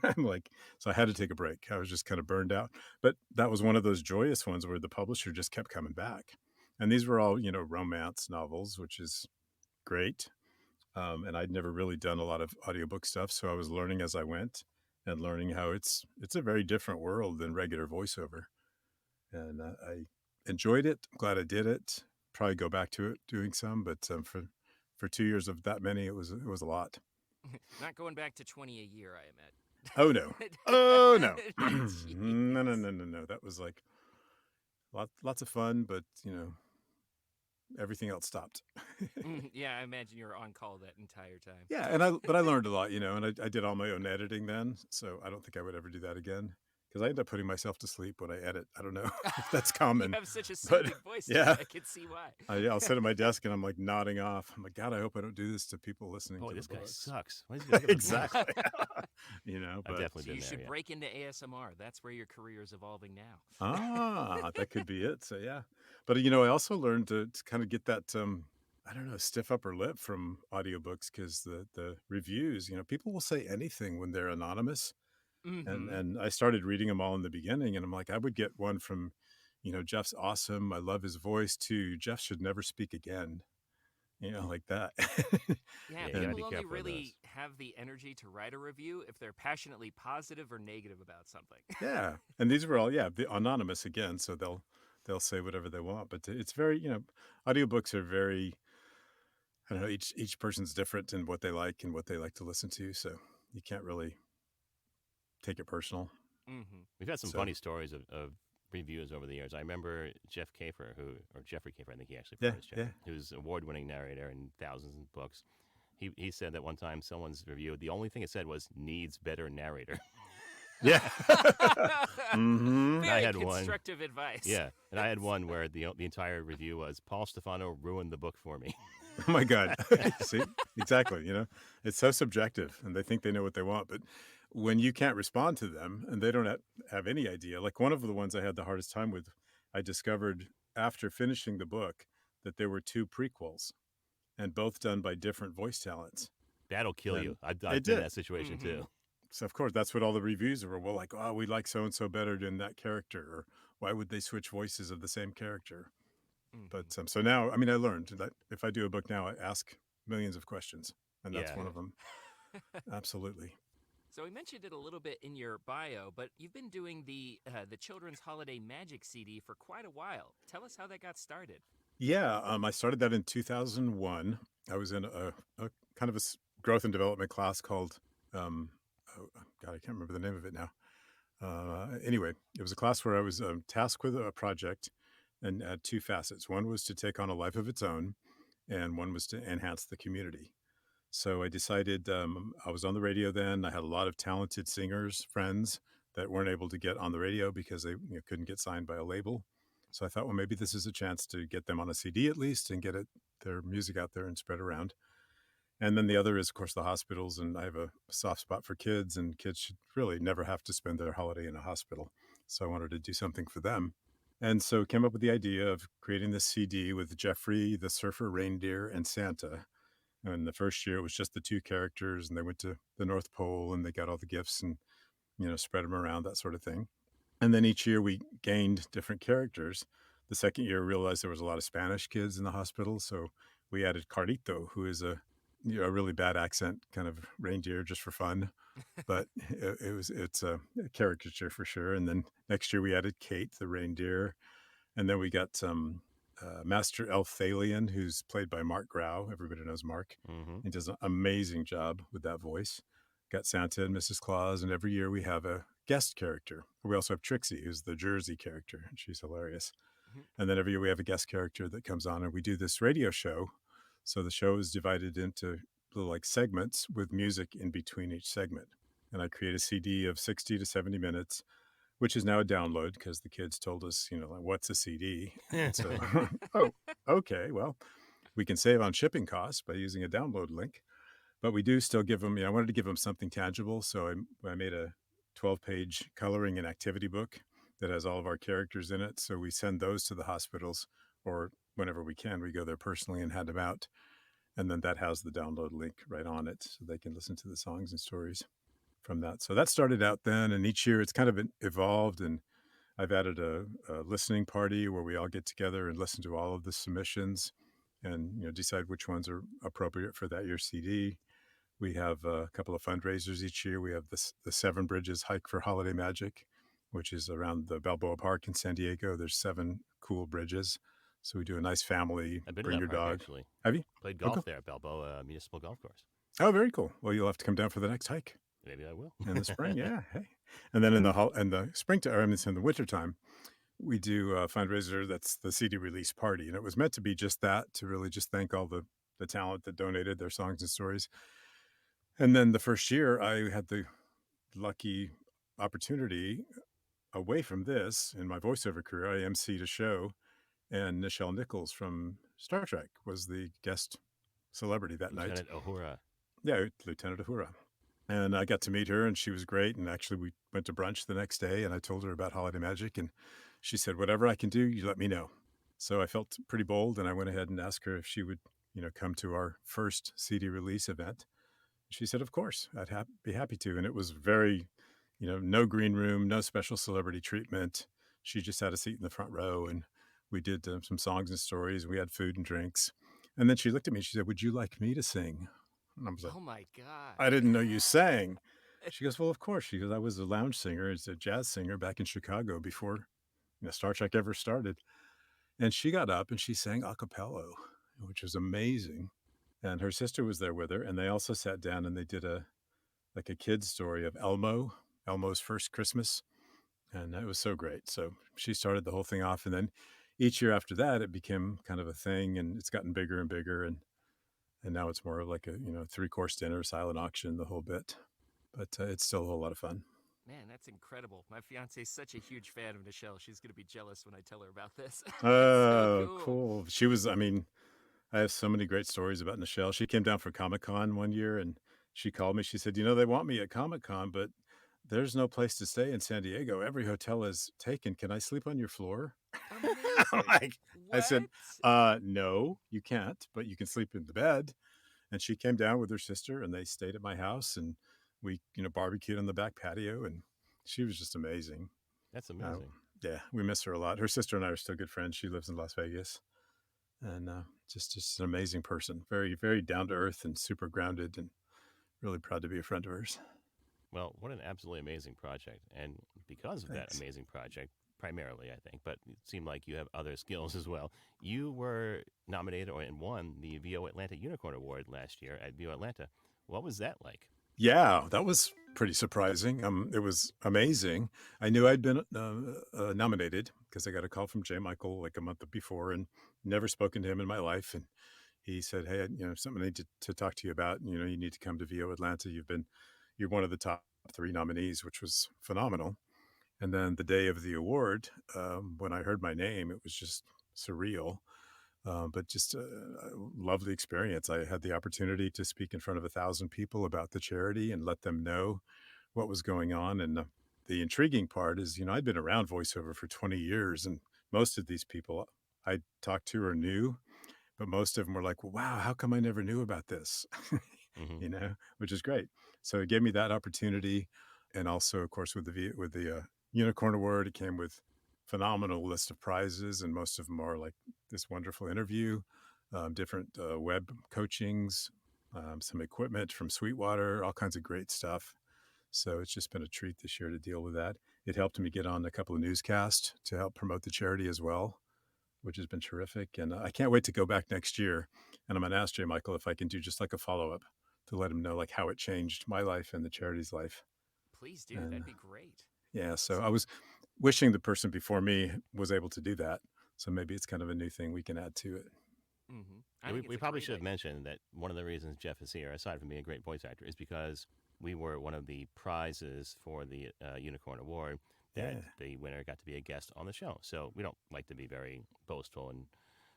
Speaker 17: I'm like, so I had to take a break. I was just kind of burned out. But that was one of those joyous ones where the publisher just kept coming back. And these were all, romance novels, which is great. And I'd never really done a lot of audiobook stuff. So I was learning as I went and learning how it's a very different world than regular voiceover. And I enjoyed it. I'm glad I did it. Probably go back to it doing some, but for 2 years of that many, it was a lot.
Speaker 2: Not going back to 20 a year, I admit.
Speaker 17: Oh no! Oh no! No! That was like lots of fun, but everything else stopped.
Speaker 2: Yeah, I imagine you were on call that entire time.
Speaker 17: Yeah, but I learned a lot, and I did all my own editing then, so I don't think I would ever do that again. Because I end up putting myself to sleep when I edit. I don't know if that's common.
Speaker 2: You have such a soothing voice.
Speaker 17: Yeah,
Speaker 2: I can see why.
Speaker 17: I'll sit at my desk and I'm like nodding off. I'm like, God, I hope I don't do this to people listening.
Speaker 3: Boy,
Speaker 17: to
Speaker 3: this
Speaker 17: the
Speaker 3: guy
Speaker 17: books.
Speaker 3: sucks.
Speaker 17: Exactly.
Speaker 3: I've
Speaker 17: But
Speaker 3: definitely
Speaker 2: So
Speaker 3: been
Speaker 2: you
Speaker 3: there.
Speaker 2: should
Speaker 3: Yeah.
Speaker 2: break into ASMR. That's where your career is evolving now.
Speaker 17: That could be it. So yeah, but I also learned to kind of get that I don't know, stiff upper lip from audiobooks, because the reviews, people will say anything when they're anonymous. And I started reading them all in the beginning, and I'm like, I would get one from, Jeff's awesome, I love his voice, to Jeff should never speak again, like that.
Speaker 2: Yeah,
Speaker 3: you gotta be
Speaker 2: people only
Speaker 3: careful of
Speaker 2: really have the energy to write a review if they're passionately positive or negative about something.
Speaker 17: Yeah, and these were all the anonymous again, so they'll say whatever they want, but it's very, audiobooks are very, I don't know, each person's different in what they like and what they like to listen to, so you can't really take it personal.
Speaker 3: We've had some
Speaker 17: So-
Speaker 3: funny stories of reviews over the years. I remember Jeffrey Kafer, I think he actually
Speaker 17: Yeah,
Speaker 3: pronounced Jeff, who's award-winning narrator in thousands of books. He said that one time someone's review, the only thing it said was needs better narrator.
Speaker 17: Yeah.
Speaker 3: And I
Speaker 2: Very
Speaker 3: had one.
Speaker 2: constructive advice.
Speaker 3: Yeah, and I had one where the entire review was Paul Stefano ruined the book for me.
Speaker 17: Oh my God. See, exactly. It's so subjective, and they think they know what they want. But when you can't respond to them and they don't have any idea, like one of the ones I had the hardest time with, I discovered after finishing the book that there were 2 prequels, and both done by different voice talents.
Speaker 3: That'll kill
Speaker 17: And
Speaker 3: you. I've
Speaker 17: it
Speaker 3: been in
Speaker 17: did.
Speaker 3: that situation too.
Speaker 17: So of course, that's what all the reviews were. Well, like, oh, we like so-and-so better than that character, or why would they switch voices of the same character? But so now, I learned that if I do a book now, I ask millions of questions, and that's
Speaker 3: Yeah.
Speaker 17: one of them. Absolutely.
Speaker 2: So we mentioned it a little bit in your bio, but you've been doing the Children's Holiday Magic CD for quite a while. Tell us how that got started.
Speaker 17: Yeah, I started that in 2001. I was in a kind of a growth and development class called, oh God, I can't remember the name of it now. Anyway, it was a class where I was tasked with a project and had 2 facets. One was to take on a life of its own, and one was to enhance the community. So I decided, I was on the radio then. I had a lot of talented singers, friends that weren't able to get on the radio because they couldn't get signed by a label. So I thought, well, maybe this is a chance to get them on a CD at least and get their music out there and spread around. And then the other is, of course, the hospitals. And I have a soft spot for kids, and kids should really never have to spend their holiday in a hospital. So I wanted to do something for them. And so came up with the idea of creating this CD with Jeffrey, the surfer reindeer, and Santa. And the first year it was just the two characters, and they went to the North Pole and they got all the gifts and, spread them around, that sort of thing. And then each year we gained different characters. The second year, we realized there was a lot of Spanish kids in the hospital, so we added Carlito, who is a really bad accent kind of reindeer just for fun, but it's a caricature for sure. And then next year we added Kate, the reindeer, and then we got Master Elfthalion, who's played by Mark Grau. Everybody knows Mark.
Speaker 3: Mm-hmm.
Speaker 17: He does an amazing job with that voice. Got Santa and Mrs. Claus, and every year we have a guest character. We also have Trixie, who's the Jersey character, and she's hilarious. And then every year we have a guest character that comes on, and we do this radio show. So the show is divided into little like segments with music in between each segment. And I create a CD of 60 to 70 minutes, which is now a download because the kids told us, like, what's a CD? And so, oh, okay, well, we can save on shipping costs by using a download link. But we do still give them, I wanted to give them something tangible. So I made a 12-page coloring and activity book that has all of our characters in it. So we send those to the hospitals, or whenever we can, we go there personally and hand them out. And then that has the download link right on it, so they can listen to the songs and stories from that. So that started out then, and each year it's kind of evolved, and I've added a listening party where we all get together and listen to all of the submissions and decide which ones are appropriate for that year's CD. We have a couple of fundraisers each year. We have the Seven Bridges Hike for Holiday Magic, which is around the Balboa Park in San Diego. There's 7 cool bridges. So we do a nice family,
Speaker 3: I've been
Speaker 17: bring
Speaker 3: to
Speaker 17: your
Speaker 3: that park,
Speaker 17: dog.
Speaker 3: actually.
Speaker 17: Have you?
Speaker 3: Played golf there at Balboa Municipal Golf Course.
Speaker 17: Oh, very cool. Well, you'll have to come down for the next hike.
Speaker 3: Maybe I will.
Speaker 17: In the spring, yeah. Hey. And then in the in the wintertime, we do a fundraiser that's the CD release party. And it was meant to be just that, to really just thank all the talent that donated their songs and stories. And then the first year, I had the lucky opportunity away from this in my voiceover career. I emceed a show, and Nichelle Nichols from Star Trek was the guest celebrity that night.
Speaker 3: Lieutenant Uhura.
Speaker 17: Yeah, Lieutenant Uhura. And I got to meet her, and she was great. And actually, we went to brunch the next day, and I told her about Holiday Magic, and she said, whatever I can do, you let me know. So I felt pretty bold, and I went ahead and asked her if she would, come to our first CD release event. She said, of course, I'd be happy to. And it was very, no green room, no special celebrity treatment. She just had a seat in the front row, and we did some songs and stories. We had food and drinks. And then she looked at me, she said, would you like me to sing? And I was like,
Speaker 2: oh my God.
Speaker 17: I didn't know you sang. She goes, well, of course. She goes, I was a lounge singer, as a jazz singer back in Chicago before Star Trek ever started. And she got up and she sang a cappella, which was amazing. And her sister was there with her. And they also sat down and they did a kid's story of Elmo's first Christmas. And it was so great. So she started the whole thing off. And then each year after that, it became kind of a thing, and it's gotten bigger and bigger. And now it's more of like a, 3-course dinner, silent auction, the whole bit. But it's still a whole lot of fun.
Speaker 2: Man, that's incredible. My fiance is such a huge fan of Nichelle. She's going to be jealous when I tell her about this.
Speaker 17: Oh,
Speaker 2: so
Speaker 17: cool. She was, I have so many great stories about Nichelle. She came down for Comic-Con one year, and she called me. She said, they want me at Comic-Con, but there's no place to stay in San Diego. Every hotel is taken. Can I sleep on your floor? I said, no, you can't, but you can sleep in the bed. And she came down with her sister, and they stayed at my house, and we, barbecued on the back patio, and she was just amazing.
Speaker 3: That's amazing.
Speaker 17: Yeah, we miss her a lot. Her sister and I are still good friends. She lives in Las Vegas, and just an amazing person. Very, very down to earth and super grounded, and really proud to be a friend of hers.
Speaker 3: Well, what an absolutely amazing project. And because of that amazing project, primarily, I think, but it seemed like you have other skills as well. You were nominated and won the VO Atlanta Unicorn Award last year at VO Atlanta. What was that like?
Speaker 17: Yeah, that was pretty surprising. It was amazing. I knew I'd been nominated because I got a call from J. Michael like a month before, and never spoken to him in my life. And he said, hey, something I need to talk to you about. You need to come to VO Atlanta. You're one of the top 3 nominees, which was phenomenal. And then the day of the award, when I heard my name, it was just surreal, but just a lovely experience. I had the opportunity to speak in front of 1,000 people about the charity and let them know what was going on. And the intriguing part is, I'd been around voiceover for 20 years, and most of these people I talked to or knew, but most of them were like, wow, how come I never knew about this? Which is great. So it gave me that opportunity. And also, of course, with the Unicorn Award, it came with phenomenal list of prizes, and most of them are like this wonderful interview, different web coachings, some equipment from Sweetwater, all kinds of great stuff. So it's just been a treat this year to deal with that. It helped me get on a couple of newscasts to help promote the charity as well, which has been terrific. And I can't wait to go back next year. And I'm going to ask Jay Michael if I can do just like a follow-up to let him know like how it changed my life and the charity's life.
Speaker 2: Please do. That'd be great.
Speaker 17: Yeah. So I was wishing the person before me was able to do that. So maybe it's kind of a new thing we can add to it.
Speaker 3: We probably should have mentioned that one of the reasons Jeff is here, aside from being a great voice actor, is because we were one of the prizes for the Unicorn Award that the winner got to be a guest on the show. So we don't like to be very boastful and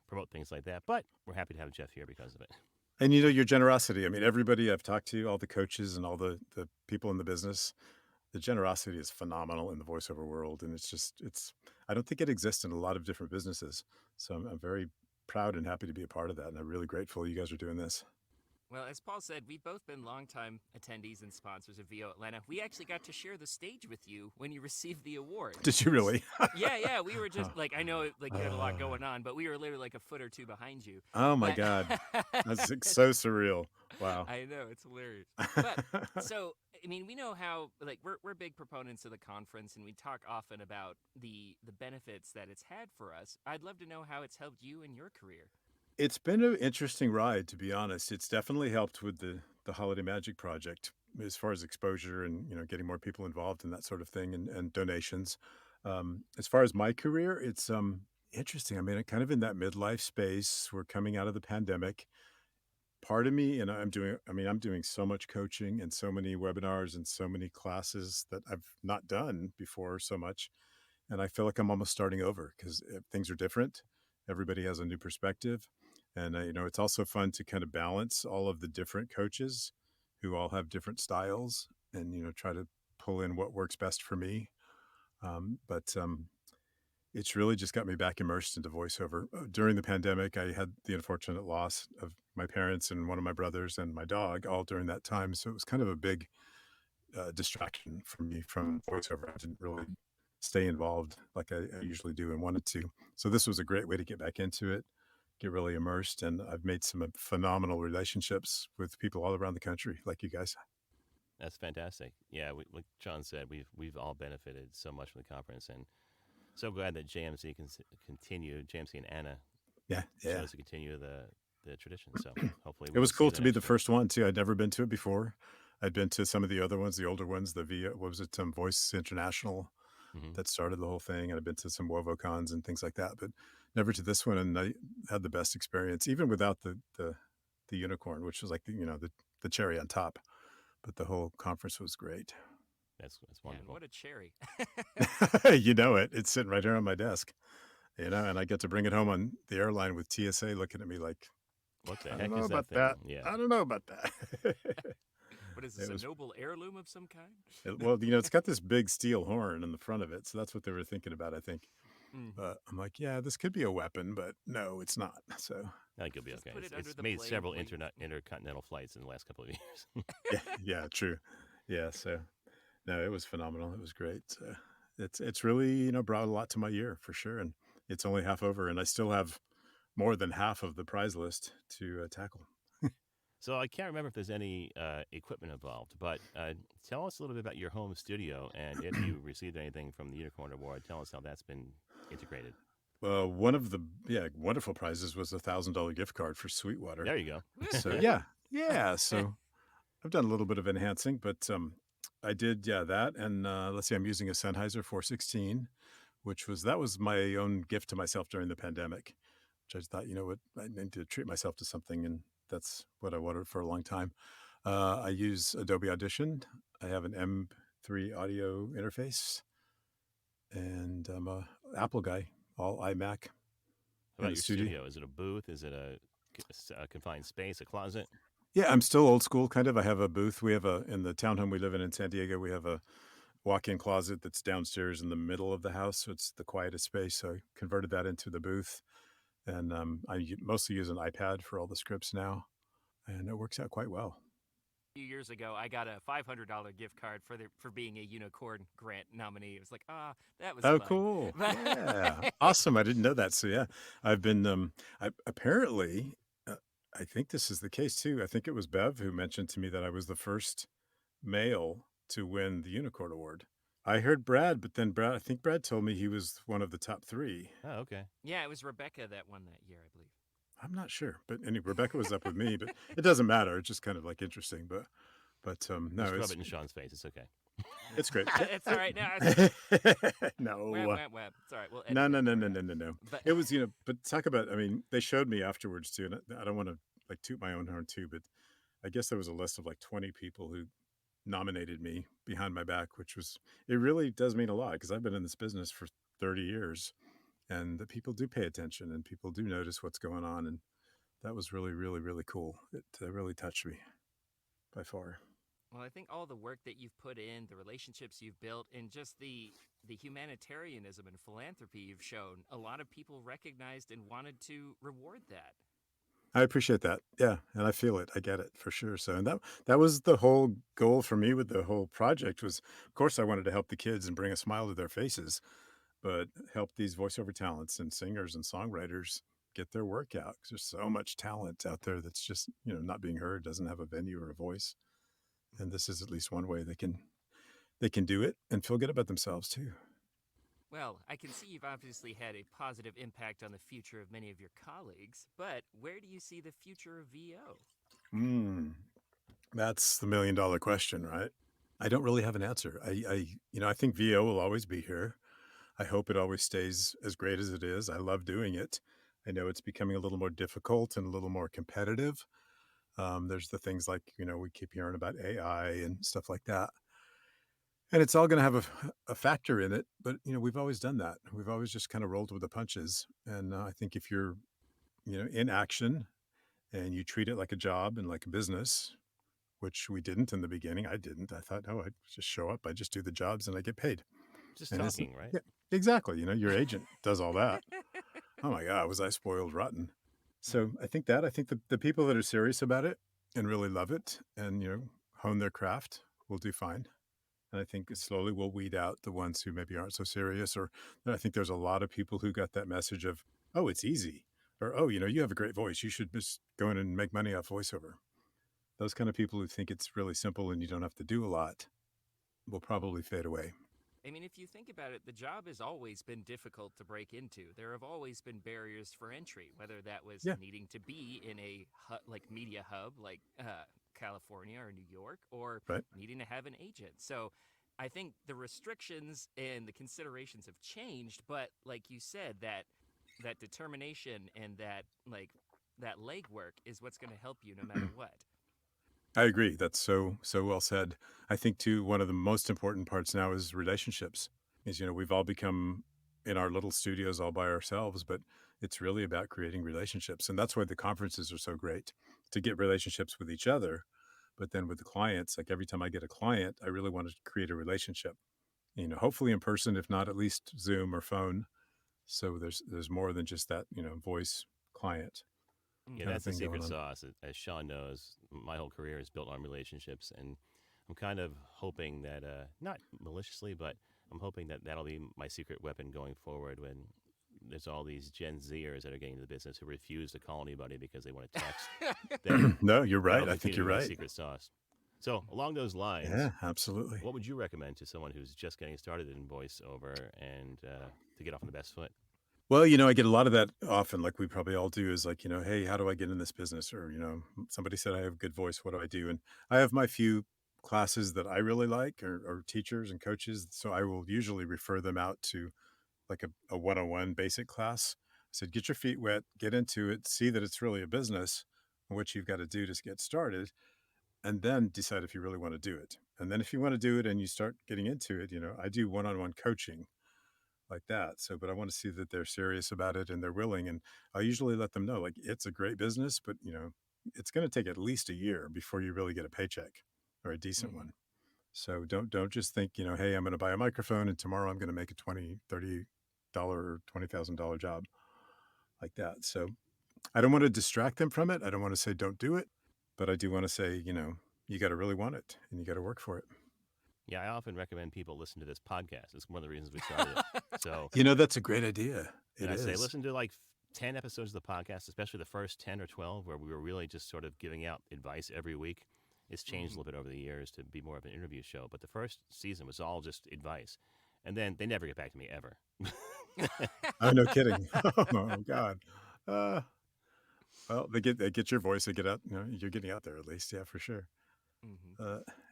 Speaker 3: promote things like that, but we're happy to have Jeff here because of it.
Speaker 17: And your generosity. I mean, everybody I've talked to, all the coaches and all the people in the business, the generosity is phenomenal in the voiceover world. And I don't think it exists in a lot of different businesses. So I'm very proud and happy to be a part of that. And I'm really grateful you guys are doing this.
Speaker 2: Well, as Paul said, we've both been longtime attendees and sponsors of VO Atlanta. We actually got to share the stage with you when you received the award.
Speaker 17: Did you really?
Speaker 2: Yeah. We were just I know you had a lot going on, but we were literally like a foot or two behind you.
Speaker 17: Oh my God. That's so surreal. Wow.
Speaker 2: I know, it's hilarious. But so, I mean, we know how we're big proponents of the conference, and we talk often about the benefits that it's had for us. I'd love to know how it's helped you in your career.
Speaker 17: It's been an interesting ride, to be honest. It's definitely helped with the Holiday Magic Project as far as exposure and, getting more people involved in that sort of thing and donations. As far as my career, it's interesting. I mean, kind of in that midlife space, we're coming out of the pandemic. Part of me, and I'm doing so much coaching and so many webinars and so many classes that I've not done before so much. And I feel like I'm almost starting over because things are different. Everybody has a new perspective. And, it's also fun to kind of balance all of the different coaches who all have different styles and, try to pull in what works best for me. But it's really just got me back immersed into voiceover. During the pandemic, I had the unfortunate loss of my parents and one of my brothers and my dog all during that time. So it was kind of a big distraction for me from voiceover. I didn't really stay involved like I usually do and wanted to. So this was a great way to get back into it, get really immersed. And I've made some phenomenal relationships with people all around the country, like you guys.
Speaker 3: That's fantastic. Yeah, like John said, we've all benefited so much from the conference, and so glad that JMC can continue, JMC and Anna shows to continue the tradition. So hopefully
Speaker 17: it was cool to be the first one too. I'd never been to it before. I'd been to some of the other ones, the older ones, Voice International that started the whole thing. And I've been to some WovoCons and things like that, but never to this one. And I had the best experience, even without the unicorn, which was like the cherry on top. But the whole conference was great.
Speaker 3: That's wonderful.
Speaker 2: And what a cherry.
Speaker 17: It's sitting right here on my desk, and I get to bring it home on the airline with TSA looking at me like,
Speaker 3: what the
Speaker 17: I
Speaker 3: heck
Speaker 17: don't know
Speaker 3: is
Speaker 17: about
Speaker 3: that
Speaker 17: that.
Speaker 3: thing? Yeah.
Speaker 17: I don't know about that.
Speaker 2: What is this, a noble heirloom of some kind?
Speaker 17: Well, it's got this big steel horn in the front of it. So that's what they were thinking about, I think. But I'm like, yeah, this could be a weapon, but no, it's not. So
Speaker 3: I think it'll be okay. It's made several intercontinental flights in the last couple of years.
Speaker 17: yeah, true. Yeah, so no, it was phenomenal. It was great. It's really, brought a lot to my year for sure. And it's only half over, and I still have more than half of the prize list to tackle.
Speaker 3: So I can't remember if there's any equipment involved, but tell us a little bit about your home studio, and if you received anything from the Unicorn Award, tell us how that's been integrated.
Speaker 17: One of the wonderful prizes was a $1,000 gift card for Sweetwater.
Speaker 3: There you go.
Speaker 17: So yeah. So I've done a little bit of enhancing, but I did that, and let's see, I'm using a Sennheiser 416, that was my own gift to myself during the pandemic, which I just thought, I need to treat myself to something, and that's what I wanted for a long time. I use Adobe Audition. I have an M3 audio interface, and I'm a Apple guy, all iMac.
Speaker 3: How about your studio? Is it a booth? Is it a confined space, a closet?
Speaker 17: Yeah, I'm still old school, kind of. I have a booth. We have in the townhome we live in San Diego, we have a walk-in closet that's downstairs in the middle of the house. So it's the quietest space. So I converted that into the booth. And mostly use an iPad for all the scripts now, and it works out quite well.
Speaker 2: A few years ago, I got a $500 gift card for being a unicorn grant nominee. It was like, that was
Speaker 17: Oh,
Speaker 2: fun.
Speaker 17: cool. Yeah. Awesome. I didn't know that. So yeah, I've been, apparently, I think this is the case too. I think it was Bev who mentioned to me that I was the first male to win the Unicorn Award. I heard Brad, but then I think Brad told me he was one of the top 3.
Speaker 3: Oh, okay.
Speaker 2: Yeah, it was Rebecca that won that year, I believe.
Speaker 17: I'm not sure, but anyway, Rebecca was up with me, but it doesn't matter. It's just kind of like interesting, but no,
Speaker 3: Just rub
Speaker 17: it's
Speaker 3: it in Sean's face. It's okay.
Speaker 17: it's great.
Speaker 2: It's all right now.
Speaker 17: No.
Speaker 2: Web. It's all right. We'll edit
Speaker 17: No.
Speaker 2: it for you. But
Speaker 17: It was, but talk about, I mean, they showed me afterwards too, and I don't want to like toot my own horn too, but I guess there was a list of like 20 people who nominated me behind my back, which was, it really does mean a lot because I've been in this business for 30 years and the people do pay attention and people do notice what's going on. And that was really, really, really cool. It really touched me by far.
Speaker 2: Well, I think all the work that you've put in, the relationships you've built, and just the humanitarianism and philanthropy you've shown, a lot of people recognized and wanted to reward that.
Speaker 17: I appreciate that. Yeah. And I feel it. I get it for sure. So, and that was the whole goal for me with the whole project was, of course, I wanted to help the kids and bring a smile to their faces, but help these voiceover talents and singers and songwriters get their work out. 'Cause there's so much talent out there that's just, not being heard, doesn't have a venue or a voice. And this is at least one way they can do it and feel good about themselves too.
Speaker 2: Well, I can see you've obviously had a positive impact on the future of many of your colleagues, but where do you see the future of VO?
Speaker 17: That's the $1 million question, right? I don't really have an answer. I think VO will always be here. I hope it always stays as great as it is. I love doing it. I know it's becoming a little more difficult and a little more competitive. There's the things like, we keep hearing about AI and stuff like that. And it's all going to have a factor in it. But, we've always done that. We've always just kind of rolled with the punches. And I think if you're, in action and you treat it like a job and like a business, which we didn't in the beginning. I didn't. I thought, I just show up. I just do the jobs and I get paid.
Speaker 3: Just
Speaker 17: And
Speaker 3: talking, right?
Speaker 17: Yeah, exactly. Your agent does all that. Oh my God, was I spoiled rotten? So I think the people that are serious about it and really love it and, hone their craft will do fine. And I think slowly we'll weed out the ones who maybe aren't so serious. Or I think there's a lot of people who got that message of, oh, it's easy. Or, oh, you have a great voice. You should just go in and make money off voiceover. Those kind of people who think it's really simple and you don't have to do a lot will probably fade away.
Speaker 2: I mean, if you think about it, the job has always been difficult to break into. There have always been barriers for entry, whether that was needing to be in a media hub like California or New York, or needing to have an agent. So I think the restrictions and the considerations have changed, but like you said, that determination and that legwork is what's going to help you no matter what.
Speaker 17: I agree. That's so well said. I think too, one of the most important parts now is relationships. We've all become in our little studios all by ourselves, but it's really about creating relationships. And that's why the conferences are so great, to get relationships with each other. But then with the clients, like every time I get a client, I really want to create a relationship, hopefully in person, if not at least Zoom or phone. So there's more than just that, voice client.
Speaker 3: Yeah, that's the secret sauce. As Sean knows, my whole career is built on relationships, and I'm kind of hoping that, not maliciously, but I'm hoping that that'll be my secret weapon going forward when there's all these Gen Zers that are getting into the business who refuse to call anybody because they want to text.
Speaker 17: No, you're right. I think you're right.
Speaker 3: Secret sauce. So along those lines,
Speaker 17: yeah, absolutely.
Speaker 3: What would you recommend to someone who's just getting started in voiceover and to get off on the best foot?
Speaker 17: Well, I get a lot of that often, like we probably all do, is like, hey, how do I get in this business? Or, somebody said I have a good voice. What do I do? And I have my few classes that I really like or teachers and coaches. So I will usually refer them out to like a one-on-one basic class. I said, get your feet wet, get into it, see that it's really a business and what you've got to do to get started, and then decide if you really want to do it. And then if you want to do it and you start getting into it, I do one-on-one coaching like that. So, but I want to see that they're serious about it and they're willing. And I usually let them know, like, it's a great business, but it's going to take at least a year before you really get a paycheck or a decent one. So don't just think, hey, I'm going to buy a microphone and tomorrow I'm going to make a $20,000, $30,000 or $20,000 job. like that. So I don't want to distract them from it. I don't want to say don't do it, but I do want to say, you got to really want it and you got to work for it.
Speaker 3: Yeah, I often recommend people listen to this podcast. It's one of the reasons we started it. So
Speaker 17: that's a great idea.
Speaker 3: I say listen to like 10 episodes of the podcast, especially the first 10 or 12, where we were really just sort of giving out advice every week. It's changed a little bit over the years to be more of an interview show, but the first season was all just advice. And then they never get back to me ever.
Speaker 17: Oh, no kidding. Oh, God. Well, they get your voice. They get out. You're getting out there at least. Yeah, for sure.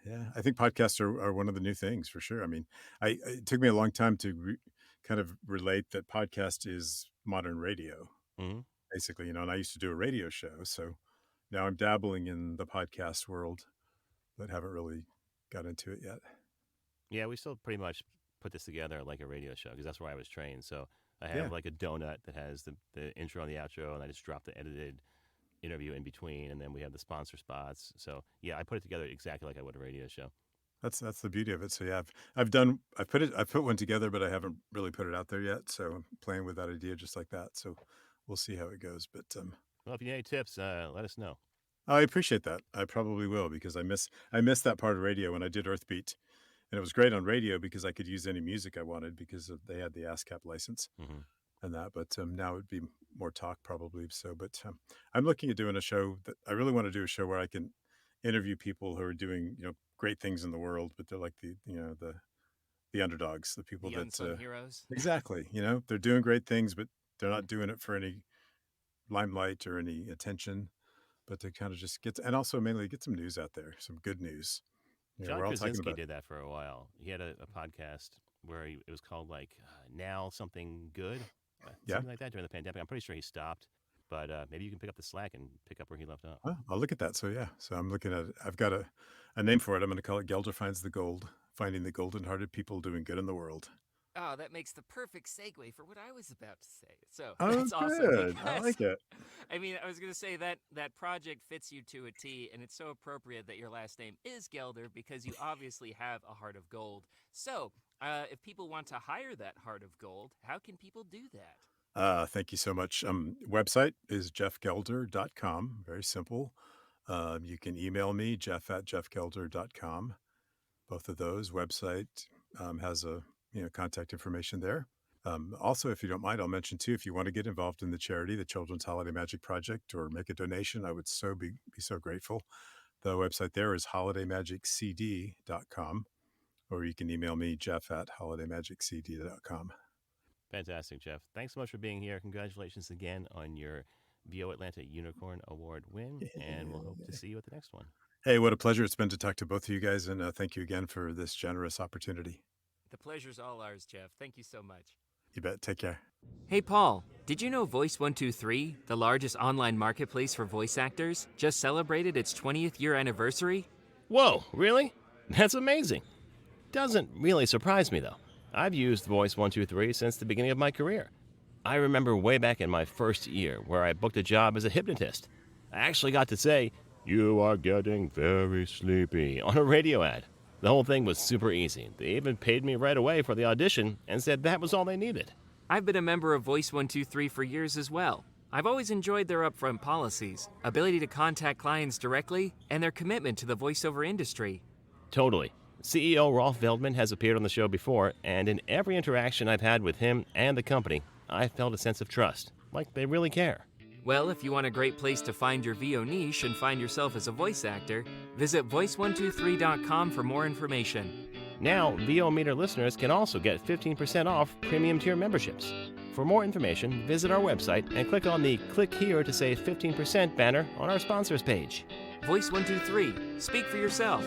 Speaker 17: Yeah, I think podcasts are one of the new things for sure. I mean, it took me a long time to kind of relate that podcast is modern radio, basically. And I used to do a radio show, so now I'm dabbling in the podcast world, but haven't really got into it yet.
Speaker 3: Yeah, we still pretty much put this together like a radio show because that's where I was trained. So I have like a donut that has the intro and the outro, and I just drop the edited interview in between, and then we have the sponsor spots. So yeah, I put it together exactly like I would a radio show.
Speaker 17: That's the beauty of it. So yeah, I've put one together, but I haven't really put it out there yet. So I'm playing with that idea just like that. So we'll see how it goes. But
Speaker 3: well, if you need any tips, let us know.
Speaker 17: I appreciate that. I probably will because I miss that part of radio when I did Earthbeat, and it was great on radio because I could use any music I wanted because they had the ASCAP license. And that, but now it'd be more talk probably. So, but I'm looking at doing a show that I really want to do a show where I can interview people who are doing great things in the world, but they're like the underdogs, the people
Speaker 2: the unsung heroes.
Speaker 17: Exactly. They're doing great things, but they're not doing it for any limelight or any attention, but to kind of just and also mainly get some news out there, some good news.
Speaker 3: John Krasinski did that for a while. He had a podcast where it was called like Now Something Good. Something like that during the pandemic. I'm pretty sure he stopped, but maybe you can pick up the slack and pick up where he left off.
Speaker 17: Oh, I'll look at that. So yeah, I'm looking at it. I've got a name for it. I'm going to call it Gelder Finds the Gold, finding the golden-hearted people doing good in the world.
Speaker 2: Oh, that makes the perfect segue for what I was about to say. So
Speaker 17: that's
Speaker 2: awesome.
Speaker 17: Good. I like it.
Speaker 2: I mean, I was going to say that project fits you to a T, and it's so appropriate that your last name is Gelder because you obviously have a heart of gold. So if people want to hire that heart of gold, how can people do that?
Speaker 17: Thank you so much. Website is jeffgelder.com. Very simple. You can email me, jeff@jeffgelder.com. Both of those. Website has a contact information there. Also, if you don't mind, I'll mention too, if you want to get involved in the charity, the Children's Holiday Magic Project, or make a donation, I would be so grateful. The website there is holidaymagiccd.com, or you can email me, jeff@holidaymagiccd.com.
Speaker 3: Fantastic, Jeff. Thanks so much for being here. Congratulations again on your VO Atlanta Unicorn Award win, and we'll hope to see you at the next one.
Speaker 17: Hey, what a pleasure it's been to talk to both of you guys, and thank you again for this generous opportunity.
Speaker 2: The pleasure's all ours, Jeff. Thank you so much.
Speaker 17: You bet. Take care.
Speaker 14: Hey, Paul, did you know Voice123, the largest online marketplace for voice actors, just celebrated its 20th year anniversary?
Speaker 3: Whoa, really? That's amazing. Doesn't really surprise me, though. I've used Voice123 since the beginning of my career. I remember way back in my first year where I booked a job as a hypnotist. I actually got to say, "You are getting very sleepy," on a radio ad. The whole thing was super easy. They even paid me right away for the audition and said that was all they needed.
Speaker 14: I've been a member of Voice123 for years as well. I've always enjoyed their upfront policies, ability to contact clients directly, and their commitment to the voiceover industry.
Speaker 3: Totally. CEO Rolf Veldman has appeared on the show before, and in every interaction I've had with him and the company, I felt a sense of trust, like they really care.
Speaker 14: Well, if you want a great place to find your VO niche and find yourself as a voice actor, visit voice123.com for more information.
Speaker 3: Now, VO Meter listeners can also get 15% off premium tier memberships. For more information, visit our website and click on the Click Here to Save 15% banner on our sponsors page.
Speaker 14: Voice123. Speak for yourself.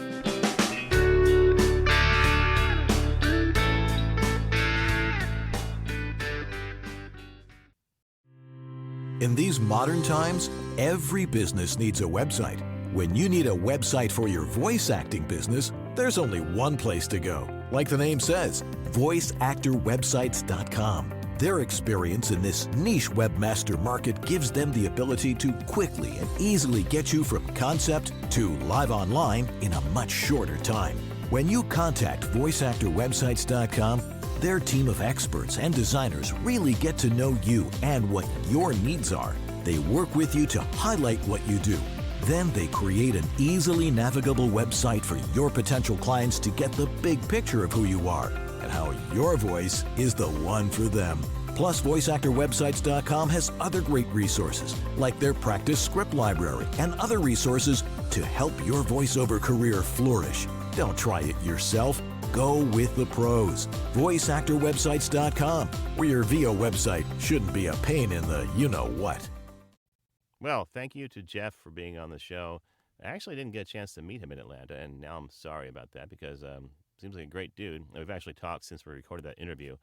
Speaker 18: In these modern times, every business needs a website. When you need a website for your voice acting business, there's only one place to go. Like the name says, voiceactorwebsites.com. Their experience in this niche webmaster market gives them the ability to quickly and easily get you from concept to live online in a much shorter time. When you contact voiceactorwebsites.com, Their team of experts and designers really get to know you and what your needs are. They work with you to highlight what you do. Then they create an easily navigable website for your potential clients to get the big picture of who you are and how your voice is the one for them. Plus, VoiceActorWebsites.com has other great resources, like their practice script library and other resources to help your voiceover career flourish. Don't try it yourself. Go with the pros. VoiceActorWebsites.com, where your VO website shouldn't be a pain in the you-know-what.
Speaker 3: Well, thank you to Jeff for being on the show. I actually didn't get a chance to meet him in Atlanta, and now I'm sorry about that because seems like a great dude. We've actually talked since we recorded that interview.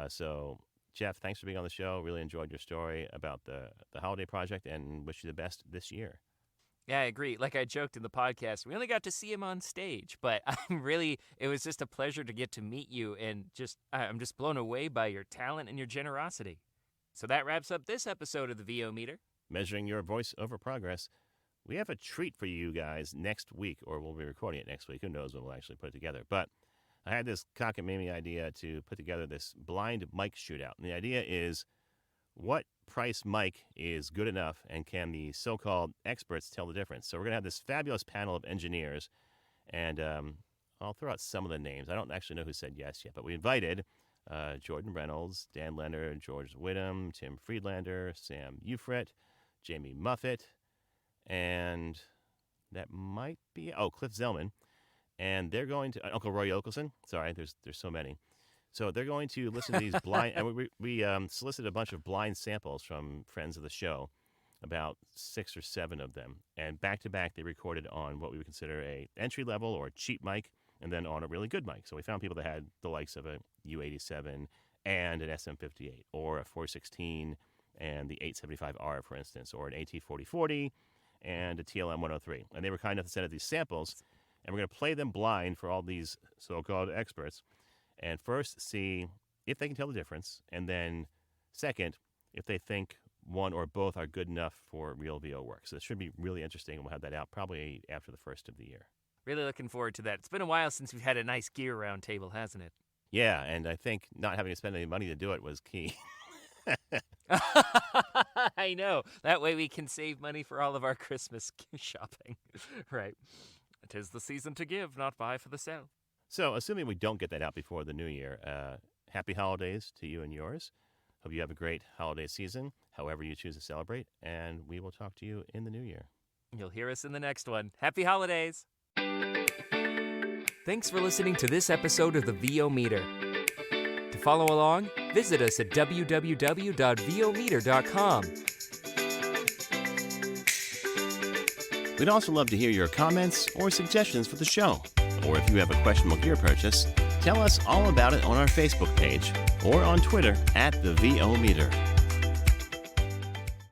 Speaker 3: So, Jeff, thanks for being on the show. Really enjoyed your story about the holiday project and wish you the best this year.
Speaker 2: Yeah, I agree. Like I joked in the podcast, we only got to see him on stage, but it was just a pleasure to get to meet you, and I'm just blown away by your talent and your generosity. So that wraps up this episode of the VO Meter.
Speaker 3: Measuring your voice over progress. We have a treat for you guys next week, or we'll be recording it next week. Who knows when we'll actually put it together. But I had this cockamamie idea to put together this blind mic shootout. And the idea is, what price mic is good enough, and can the so-called experts tell the difference? So we're going to have this fabulous panel of engineers, and I'll throw out some of the names. I don't actually know who said yes yet, but we invited Jordan Reynolds, Dan Leonard, George Whittam, Tim Friedlander, Sam Ufret, Jamie Muffett, and that might be, Cliff Zellman. And they're going to, Uncle Roy Okelson. Sorry, there's so many. So they're going to listen to these blind, and we solicited a bunch of blind samples from friends of the show, about 6 or 7 of them. And back to back, they recorded on what we would consider a entry level or cheap mic, and then on a really good mic. So we found people that had the likes of a U87 and an SM58, or a 416 and the 875R, for instance, or an AT4040 and a TLM 103. And they were kind enough to send us these samples, and we're going to play them blind for all these so-called experts. And first, see if they can tell the difference. And then second, if they think one or both are good enough for real VO work. So this should be really interesting, and we'll have that out probably after the first of the year.
Speaker 2: Really looking forward to that. It's been a while since we've had a nice gear round table, hasn't it?
Speaker 3: Yeah, and I think not having to spend any money to do it was key.
Speaker 2: I know. That way we can save money for all of our Christmas shopping. Right. 'Tis the season to give, not buy for the sale.
Speaker 3: So, assuming we don't get that out before the new year, happy holidays to you and yours. Hope you have a great holiday season, however you choose to celebrate, and we will talk to you in the new year.
Speaker 2: You'll hear us in the next one. Happy holidays! Thanks for listening to this episode of the VO Meter. To follow along, visit us at www.vometer.com.
Speaker 3: We'd also love to hear your comments or suggestions for the show. Or if you have a questionable gear purchase, tell us all about it on our Facebook page or on Twitter at the VO Meter.